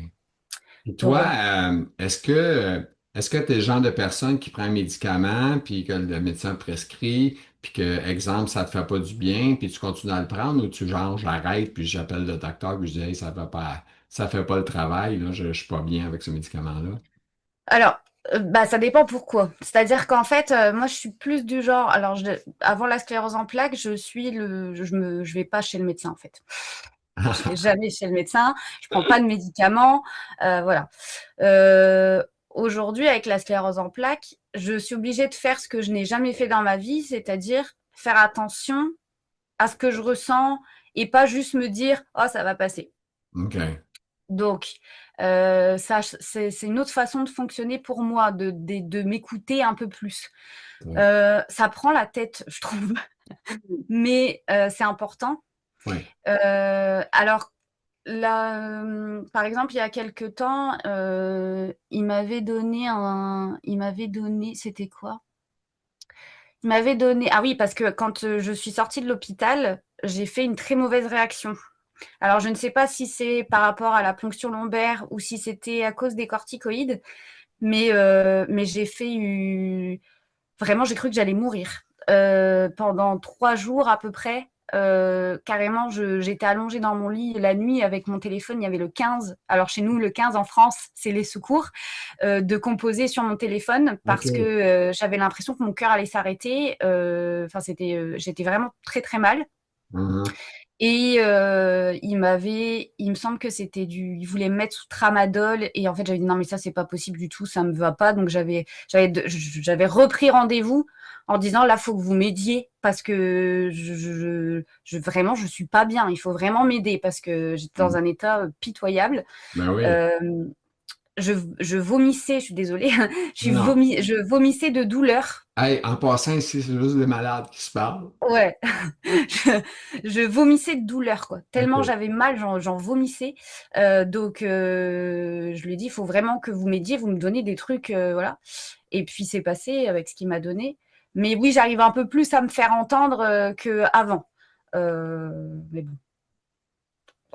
Et Donc toi, voilà. est-ce que tu es le genre de personne qui prend un médicament puis que le médecin prescrit, puis que, exemple, ça te fait pas du bien, puis tu continues à le prendre, ou tu genre, j'arrête, puis j'appelle le docteur, puis je dis, hey, ça fait pas le travail, là, je suis pas bien avec ce médicament-là. Alors, bah, ça dépend pourquoi. C'est-à-dire qu'en fait, moi, je suis plus du genre. Alors, avant la sclérose en plaques, je vais pas chez le médecin, en fait. Je vais jamais chez le médecin. Je prends pas de médicaments. Voilà. Aujourd'hui, avec la sclérose en plaques, je suis obligée de faire ce que je n'ai jamais fait dans ma vie, c'est-à-dire faire attention à ce que je ressens et pas juste me dire, oh, ça va passer. OK. Donc, ça, c'est une autre façon de fonctionner pour moi, de m'écouter un peu plus. Ouais. Ça prend la tête, je trouve, mais c'est important. Ouais. Alors, là, par exemple, il y a quelque temps, il m'avait donné, c'était quoi? Il m'avait donné, ah oui, parce que quand je suis sortie de l'hôpital, j'ai fait une très mauvaise réaction. Alors, je ne sais pas si c'est par rapport à la ponction lombaire ou si c'était à cause des corticoïdes, mais j'ai vraiment, j'ai cru que j'allais mourir. Pendant 3 jours à peu près, carrément, j'étais allongée dans mon lit la nuit avec mon téléphone. Il y avait le 15. Alors, chez nous, le 15 en France, c'est les secours, de composer sur mon téléphone parce que OK. j'avais l'impression que mon cœur allait s'arrêter. Enfin, j'étais vraiment très, très mal. Mhm. Et il me semble que il voulait me mettre sous tramadol. Et en fait, j'avais dit non, mais ça, c'est pas possible du tout, ça me va pas. Donc, j'avais repris rendez-vous en disant là, faut que vous m'aidiez parce que vraiment, je suis pas bien. Il faut vraiment m'aider parce que j'étais dans un état pitoyable. Ben oui. Euh, je vomissais, je suis désolée, Non, non. je vomissais de douleur. Hey, en passant ici, c'est juste des malades qui se parlent. Ouais, je, je vomissais de douleur, quoi. Tellement OK. j'avais mal, j'en vomissais. Donc, je lui ai dit, il faut vraiment que vous m'aidiez, vous me donnez des trucs, voilà. Et puis, c'est passé avec ce qu'il m'a donné. Mais oui, j'arrive un peu plus à me faire entendre qu'avant. Mais bon.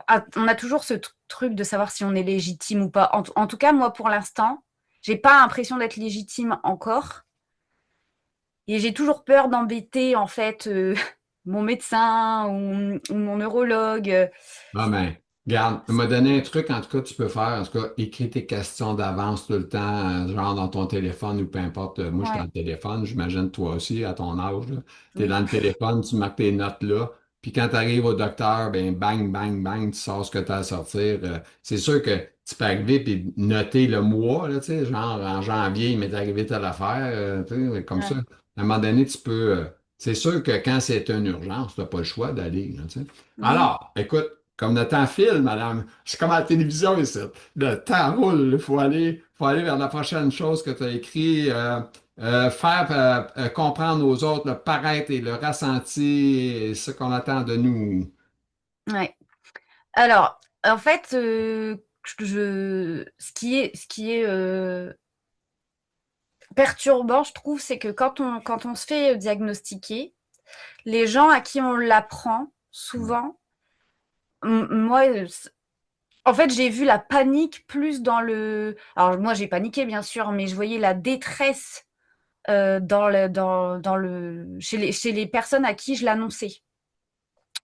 Ah, on a toujours ce truc de savoir si on est légitime ou pas. En tout cas, moi, pour l'instant, j'ai pas l'impression d'être légitime encore. Et j'ai toujours peur d'embêter, en fait, mon médecin ou mon neurologue. Ah ben, regarde, il m'a donné un truc, en tout cas, tu peux faire, en tout cas, écris tes questions d'avance tout le temps, genre dans ton téléphone ou peu importe. Moi, je suis dans Ouais, le téléphone, j'imagine toi aussi, à ton âge, tu es oui, dans le téléphone, tu marques tes notes là, puis quand tu arrives au docteur, ben bang, bang, bang, tu sors ce que tu as à sortir. C'est sûr que tu peux arriver puis noter le mois, là, tu sais, genre en janvier, il m'est arrivé telle affaire, tu sais, comme ça. ouais. À un moment donné, tu peux. C'est sûr que quand c'est une urgence, tu n'as pas le choix d'aller, là, tu sais. Oui, Alors, écoute, comme le temps file, madame, c'est comme à la télévision ici. Le temps roule, faut aller vers la prochaine chose que tu as écrit, faire comprendre aux autres le paraître et le ressenti, et ce qu'on attend de nous. ouais. Alors, en fait, ce qui est perturbant, je trouve, c'est que quand on se fait diagnostiquer, les gens à qui on l'apprend, souvent, moi, en fait, j'ai vu la panique plus dans le. Alors, moi, j'ai paniqué, bien sûr, mais je voyais la détresse chez les personnes à qui je l'annonçais.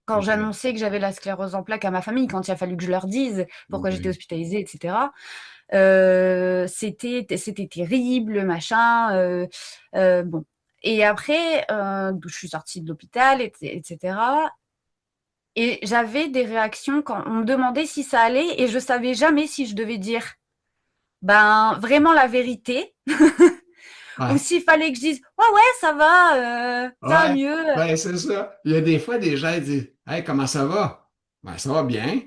Quand OK. j'annonçais que j'avais la sclérose en plaques à ma famille, quand il a fallu que je leur dise pourquoi j'étais OK. hospitalisée, etc., c'était terrible, machin. Bon. Et après, je suis sortie de l'hôpital, etc. Et j'avais des réactions quand on me demandait si ça allait et je savais jamais si je devais dire ben vraiment la vérité ou Ouais. s'il fallait que je dise ouais ouais ça va Ouais, mieux. ben c'est ça. Il y a des fois des gens qui disent hey, comment ça va? Ben, ça va bien.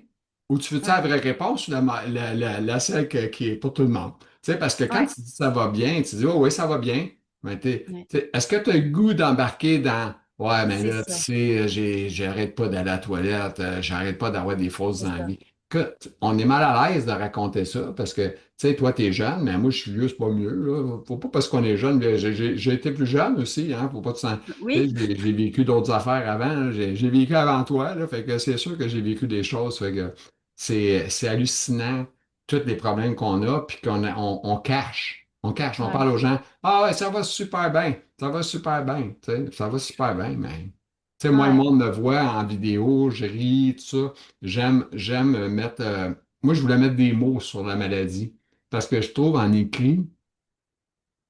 Ou tu veux-tu la Ouais, vraie réponse ou la celle qui est pour tout le monde? Tu sais, parce que quand ouais, tu dis ça va bien, tu dis oh oui, ça va bien. Mais ouais, est-ce que tu as le goût d'embarquer dans ouais, mais c'est là, tu ça, sais, j'arrête pas d'aller à la toilette, j'arrête pas d'avoir des fausses c'est ça. envies. Écoute, on est mal à l'aise de raconter ça parce que, tu sais, toi, t'es jeune, mais moi, je suis vieux, c'est pas mieux, là. Faut pas parce qu'on est jeune, j'ai été plus jeune aussi, hein. Faut pas te sentir. Tu sais, Oui, j'ai vécu d'autres affaires avant, là. J'ai vécu avant toi, là. Fait que c'est sûr que j'ai vécu des choses. Fait que c'est hallucinant, tous les problèmes qu'on a, puis on cache. On cache, on Ouais, parle aux gens. Ah ouais, ça va super bien, ça va super bien, tu sais, ça va super bien, mais tu sais, moi, le ouais, monde me voit en vidéo, je ris, tout ça. J'aime mettre. Moi, je voulais mettre des mots sur la maladie parce que je trouve en écrit,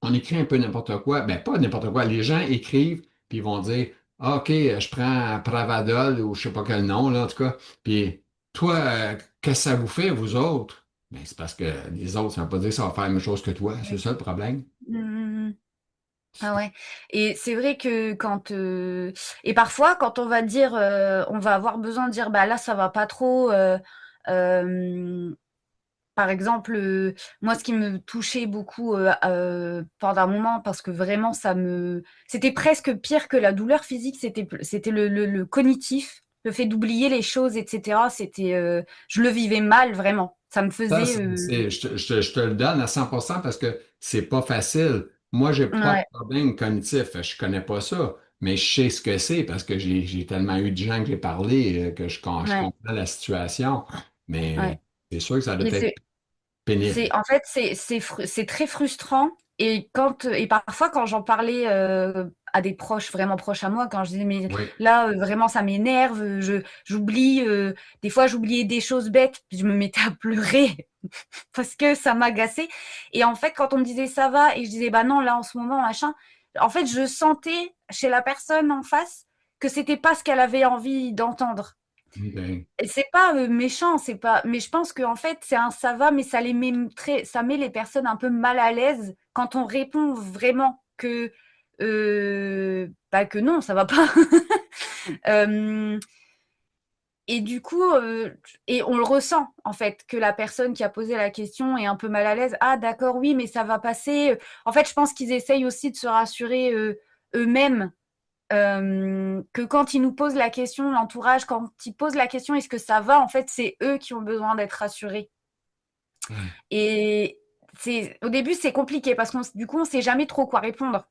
on écrit un peu n'importe quoi. Ben, pas n'importe quoi. Les gens écrivent, puis ils vont dire ah, OK, je prends Pravadol ou je sais pas quel nom, là, en tout cas. Puis toi, qu'est-ce que ça vous fait, vous autres? Ben, c'est parce que les autres, ça ne veut pas dire que ça va faire la même chose que toi. C'est oui. ça le problème. Mmh mh, mmh. Ah ouais et c'est vrai que et parfois quand on va dire, on va avoir besoin de dire: «Bah, là, ça va pas trop», hem, par exemple, moi, ce qui me touchait beaucoup, pendant un moment parce que vraiment c'était presque pire que la douleur physique, c'était le cognitif, le fait d'oublier les choses et cetera. Je le vivais mal vraiment. Ça me Ça, faisait, je te le donne à 100% parce que c'est pas facile. Moi, j'ai pas de ouais, problème cognitif. Je connais pas ça, mais je sais ce que c'est parce que j'ai tellement eu de gens que j'ai parlé que je ouais, comprends la situation. Mais ouais. c'est sûr que ça doit Mais être pénible. en fait, c'est très frustrant et parfois quand j'en parlais, à des proches, vraiment proches à moi, quand je disais: «Mais Oui. là, vraiment ça m'énerve, j'oublie, des fois j'oubliais des choses bêtes», puis je me mettais à pleurer parce que ça m'agaçait et en fait, quand on me disait: «Ça va?» et je disais: «Bah non, là en ce moment, machin», en fait, je sentais chez la personne en face que c'était pas ce qu'elle avait envie d'entendre. Ben, Et c'est pas, méchant, c'est pas mais je pense qu'en fait, c'est un «ça va», mais ça met les personnes un peu mal à l'aise quand on répond vraiment bah, que non, ça va pas. Hem et du coup, et on le ressent, en fait, que la personne qui a posé la question est un peu mal à l'aise. «Ah d'accord, oui, mais ça va passer», en fait, je pense qu'ils essayent aussi de se rassurer, eux-mêmes. Que quand ils nous posent la question, l'entourage, quand ils posent la question: «Est-ce que ça va?» en fait, c'est eux qui ont besoin d'être rassurés ouais. et au début, c'est compliqué parce du coup, on sait jamais trop quoi répondre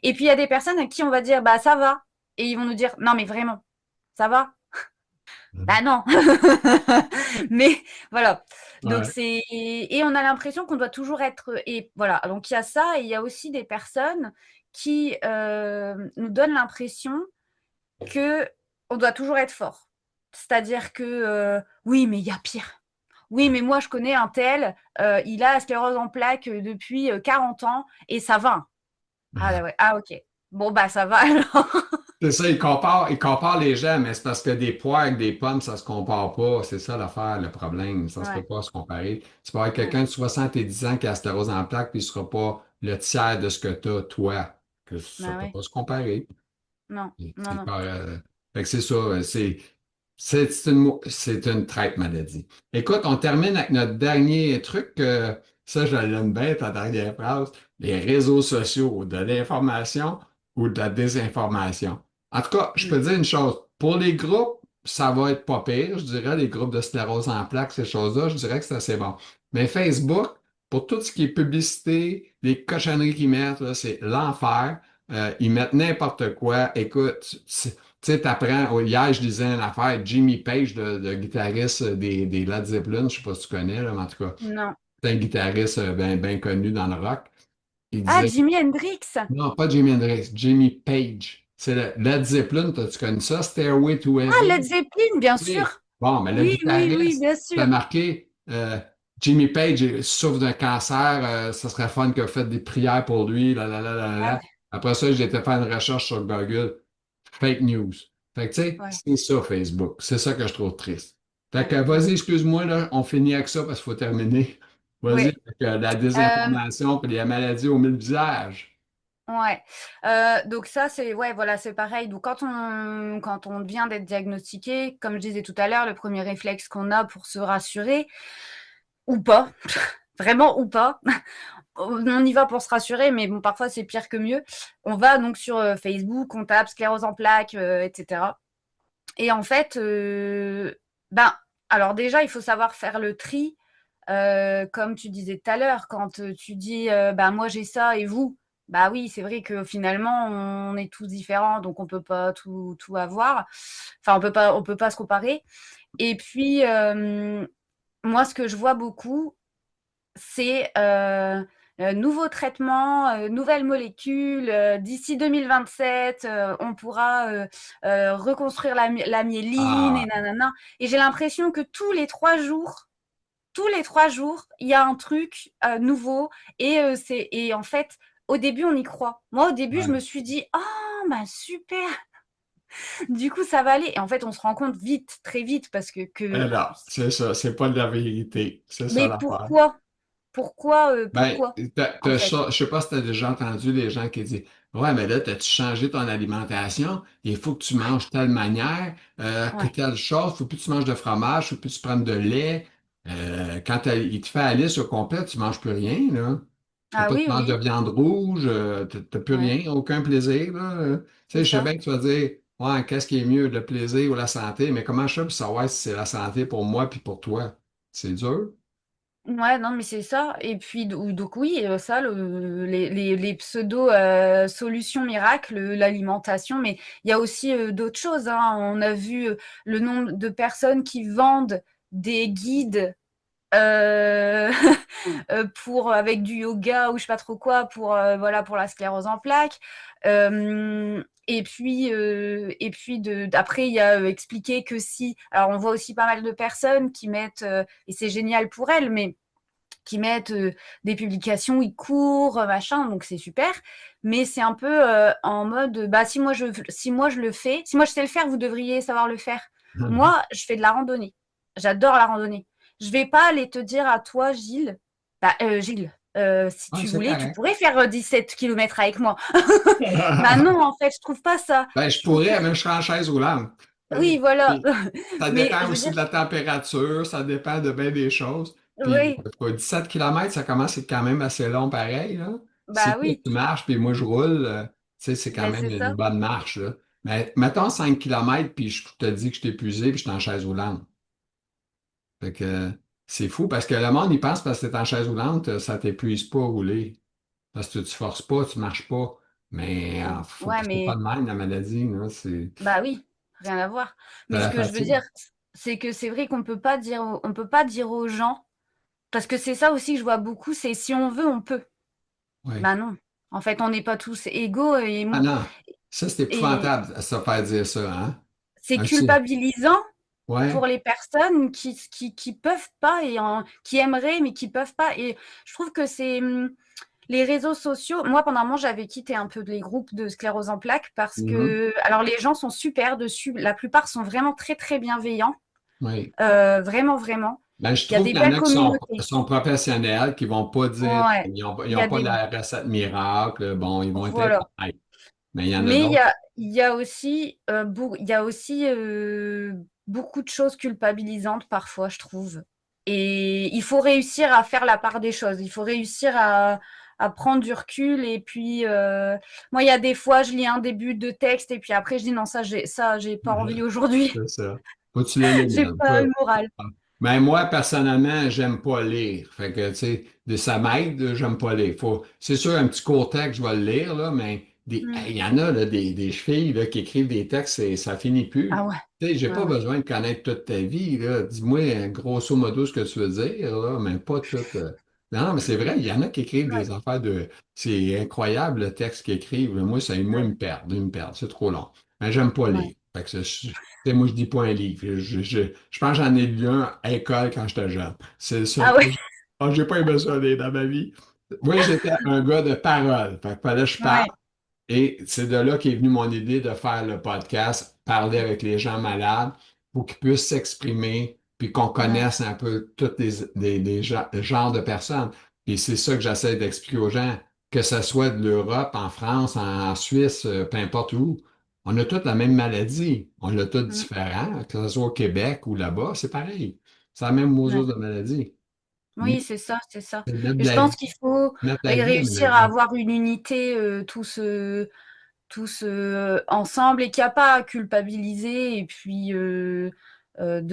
et puis il y a des personnes à qui on va dire: «Bah, ça va» et ils vont nous dire: «Non, mais vraiment, ça va?» «Bah, non». Mais voilà, donc Ouais. et on a l'impression qu'on doit toujours être et voilà, donc il y a ça et il y a aussi des personnes qui, nous donnent l'impression qu'on doit toujours être fort. C'est-à-dire que, «Oui, mais il y a pire. Oui, mais moi je connais un tel, il a la sclérose en plaques, depuis, 40 ans et ça va, hein». Ah là ouais, ah OK. Bon bah ça va alors. C'est ça, ils comparent les gens, mais c'est parce que des poires avec des pommes, ça se compare pas. C'est ça l'affaire, le problème. Ça se peut Ouais, pas se comparer. Tu peux avoir ouais, quelqu'un de 70 ans qui a la sclérose en plaques, puis il sera pas le tiers de ce que tu as, toi. Que ça bah peut ouais. pas se comparer. Non, non, C'est non. pas, fait que c'est ça, c'est une traite maladie. Écoute, on termine avec notre dernier truc. Ça, je l'aime bien, ta dernière phrase. Les réseaux sociaux, de l'information ou de la désinformation. En tout cas, je Mmh. peux te dire une chose. Pour les groupes, ça va être pas pire, je dirais, les groupes de sclérose en plaques, ces choses-là, je dirais que c'est assez bon. Mais Facebook, pour tout ce qui est publicité, les cochonneries qu'ils mettent, là, c'est l'enfer. Ils mettent n'importe quoi. Écoute, tu sais, t'apprends. Hier, je disais une affaire. Jimmy Page, le guitariste des Led Zeppelin, je sais pas si tu connais, là, mais en tout cas, Non. c'est un guitariste bien connu dans le rock. Il Ah, disait, Jimi Hendrix? non, pas Jimi Hendrix, Jimmy Page. C'est le Led Zeppelin, tu connais ça? Stairway to Ah, Heaven? Led Zeppelin, bien Oui. sûr! Bon, mais le Oui, oui, oui, guitariste, bien t'as sûr. marqué Jimmy Page souffre d'un cancer, ça serait fun que vous faites des prières pour lui, là, là, là, là, là, Ah là. ouais, Après ça, j'ai été faire une recherche sur Google. Fake news. Fait que, tu sais, ouais, c'est ça, Facebook. C'est ça que je trouve triste. Fait que, ouais, ouais. vas-y, excuse-moi, là, on finit avec ça parce qu'il faut terminer. Vas-y, Ouais, avec la hem désinformation et les maladies aux mille visages. ouais, donc ça, c'est ouais, voilà, c'est pareil. Donc quand on vient d'être diagnostiqué, comme je disais tout à l'heure, le premier réflexe qu'on a pour se rassurer ou pas, vraiment ou pas, on y va pour se rassurer, mais bon, parfois c'est pire que mieux. On va donc sur, Facebook, on tape sclérose en plaques, et cetera et en fait, ben, alors déjà, il faut savoir faire le tri, comme tu disais tout à l'heure, quand, tu dis, «Bah, moi j'ai ça et vous?» Bah, oui, c'est vrai que finalement on est tous différents, donc on peut pas tout avoir. Enfin, on peut pas se comparer et puis, moi ce que je vois beaucoup, c'est, nouveau traitement, nouvelles molécules, d'ici 2027, on pourra reconstruire la myéline et Ah, nanana. Et j'ai l'impression que tous les 3 jours, il y a un truc nouveau. Et en fait, au début, on y croit. Moi, au début, je ouais. me suis dit, oh, bah super, du coup, ça va aller. Et en fait, on se rend compte vite, très vite, parce que... Non, c'est ça, c'est pas de la vérité. C'est ça Mais l'affaire. pourquoi? Ben, Pourquoi, en fait? je sais pas si tu as déjà entendu les gens qui disent ouais, mais là, t'as-tu changé ton alimentation? Il faut que tu Ouais, manges telle manière, que ouais. telle chose, faut plus que tu manges de fromage, faut plus que tu prennes de lait. Quand il te fait la liste au complet, tu manges plus rien, là. Faut Ah pas que oui, tu manges de oui, viande rouge, t'as plus ouais, rien, aucun plaisir, là. Tu c'est sais, je sais ça. bien que tu vas dire, ouais, qu'est-ce qui est mieux, le plaisir ou la santé, mais comment je fais pour savoir si c'est la santé pour moi puis pour toi? C'est dur. Ouais, non, mais c'est ça. Et puis, donc oui, ça, les pseudo solutions miracles, l'alimentation, mais il y a aussi d'autres choses, hein. On a vu le nombre de personnes qui vendent des guides avec du yoga ou je sais pas trop quoi voilà, pour la sclérose en plaques. Après, il y a expliqué que si. Alors, on voit aussi pas mal de personnes qui mettent, et c'est génial pour elles, mais qui mettent des publications, ils courent, machin, donc c'est super. Mais c'est un peu en mode, bah si moi je le fais, si moi je sais le faire, vous devriez savoir le faire. Moi, je fais de la randonnée. J'adore la randonnée. Je vais pas aller te dire à toi, Gilles, bah Gilles, si Ouais, tu c'est voulais, tu correct. pourrais faire 17 kilomètres avec moi. Bah non, en fait, je trouve pas ça. Ben, je Je trouve que pourrais, mais je serais en chaise roulante. oui, voilà. Puis, ça Mais dépend je veux aussi dire, de la température, ça dépend de bien des choses. Puis, oui, quoi, 17 km, ça commence à être quand même assez long pareil, là. Si bah toi, oui, tu marches, puis moi, je roule, tu sais, c'est quand ben même c'est une ça. bonne marche, là. Mais mettons 5 km, puis je te dis que je suis épuisé, puis je suis en chaise roulante. Fait que c'est fou, parce que le monde, il pense parce que tu es en chaise roulante, ça t'épuise pas à rouler. Parce que tu forces pas, tu marches pas. Mais Ouais, c'est pas mais de même, la maladie, là. bah oui, rien à voir. C'est Mais ce la que je veux fatigue. dire, c'est que c'est vrai qu'on peut pas dire, on peut pas dire aux gens, parce que c'est ça aussi que je vois beaucoup, c'est si on veut, on peut. Oui. Bah non. En fait, on n'est pas tous égaux Ah non, ça, c'est et épouvantable, à se faire dire ça, hein? c'est Ah, c'est- culpabilisant pour Ouais. les personnes qui peuvent pas qui aimeraient mais qui peuvent pas. Et je trouve que c'est les réseaux sociaux. Moi, pendant un moment, j'avais quitté un peu les groupes de sclérose en plaques parce Mhm. que, alors, les gens sont super dessus. La plupart sont vraiment très, très bienveillants. Oui. Vraiment, vraiment. Ben, je Il y a trouve des qu'il y en belles a qui communautés. sont professionnels, qui vont pas dire, Ouais, ils il y n'ont a pas des... la recette miracle, bon, ils vont être Voilà. honnêtes. Mais il y en a Mais d'autres. il y a aussi, il y a aussi beaucoup de choses culpabilisantes parfois, je trouve. Et il faut réussir à faire la part des choses. Il faut réussir à prendre du recul. Et puis, moi, il y a des fois, je lis un début de texte et puis après, je dis non, j'ai pas envie aujourd'hui. C'est ça. Faut que tu l'élimines. J'ai pas le moral. Mais moi, personnellement, j'aime pas lire. Fait que, tu sais, ça m'aide, j'aime pas lire. C'est sûr, un petit court texte, je vais le lire, là, mais Mm. il y en a, là, des filles, là, qui écrivent des textes et ça finit Ah plus. ouais, Tu sais, j'ai ouais, pas ouais, besoin de connaître toute ta vie, là. Dis-moi, grosso modo, ce que tu veux dire, là, mais pas tout. Non, mais c'est vrai, il y en a qui écrivent ouais, des affaires de. C'est incroyable, le texte qu'ils écrivent. Moi, ouais, ils me perdent. C'est trop long. Mais j'aime pas ouais. lire. Fait que tu sais, moi, je dis pas un livre. Je pense que j'en ai lu un à l'école quand j'étais jeune. C'est le seul. Ah ouais, Ah, j'ai pas aimé ça lire dans ma vie. Moi, j'étais un gars de parole. Fait que fallait que je parle. ouais, Et c'est de là qu'est venue mon idée de faire le podcast, parler avec les gens malades pour qu'ils puissent s'exprimer, puis qu'on ouais, connaisse un peu tous les genres de personnes. Et c'est ça que j'essaie d'expliquer aux gens, que ce soit de l'Europe, en France, en Suisse, peu importe où. On a toutes la même maladie. On l'a toutes mm, différent, que ce soit au Québec ou là-bas, c'est pareil. C'est la même mesure ouais. de maladie. Oui, c'est ça, c'est ça. C'est mettre Et de je pense qu'il faut mettre la vie à réussir à maladie. avoir une unité, tous ensemble et qu'il n'y a pas à culpabiliser et puis de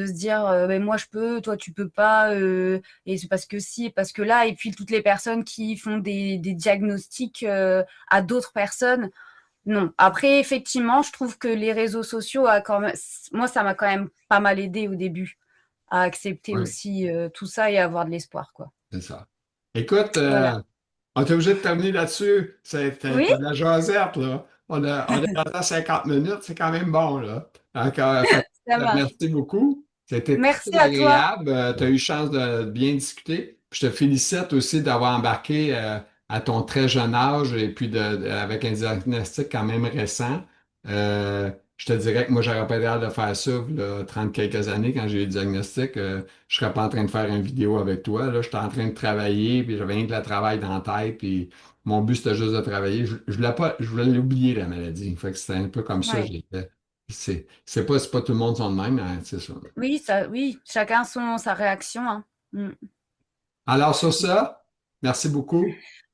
se dire ben moi je peux, toi tu peux pas et c'est parce que si et parce que là et puis toutes les personnes qui font des diagnostics à d'autres personnes. Non. Après effectivement, je trouve que les réseaux sociaux a quand même, moi ça m'a quand même pas mal aidé au début à accepter Oui, aussi tout ça et à avoir de l'espoir quoi. c'est ça. Écoute, Voilà. On est obligé de terminer là-dessus. Oui, T'as de la jasette, là. On est rendu à 50 minutes, c'est quand même bon, là. Donc, ça marche. merci beaucoup. C'était Merci très à toi. agréable. Tu as eu chance de bien discuter. Puis je te félicite aussi d'avoir embarqué à ton très jeune âge et puis avec un diagnostic quand même récent. Je te dirais que moi, j'aurais pas l'air de faire ça, là, 30 quelques années, quand j'ai eu le diagnostic. Je serais pas en train de faire une vidéo avec toi. Là, j'étais en train de travailler, puis j'avais rien que le travail dans la tête, puis mon but, c'était juste de travailler. Je voulais pas, je voulais l'oublier, la maladie. Fait que c'était un peu comme ça que je Ouais. l'ai fait. C'est pas tout le monde sont de même, hein, c'est ça. Oui, ça, oui, chacun sa réaction, hein. Mm. Alors, sur ça, merci beaucoup.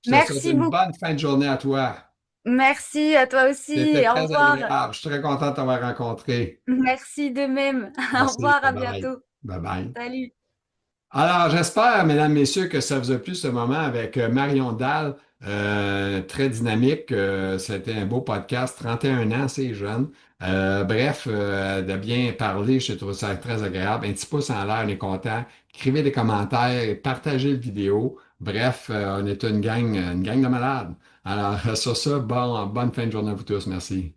Je te souhaite Merci une beaucoup. bonne fin de journée à toi. Merci à toi aussi C'était et au très revoir. agréable. Je suis très content de t'avoir rencontré. Merci de même. Au Merci. revoir, Bye à bye. bientôt. Bye bye. Salut. Alors, j'espère, mesdames, messieurs, que ça vous a plu ce moment avec Marion Dalle, très dynamique. C'était un beau podcast, 31 ans, c'est jeune. Bref, de bien parler, je trouve ça très agréable. Un petit pouce en l'air, on est content. Écrivez des commentaires, et partagez la vidéo. Bref, on est une gang de malades. Alors, sur ça, bonne fin de journée à vous tous. Merci.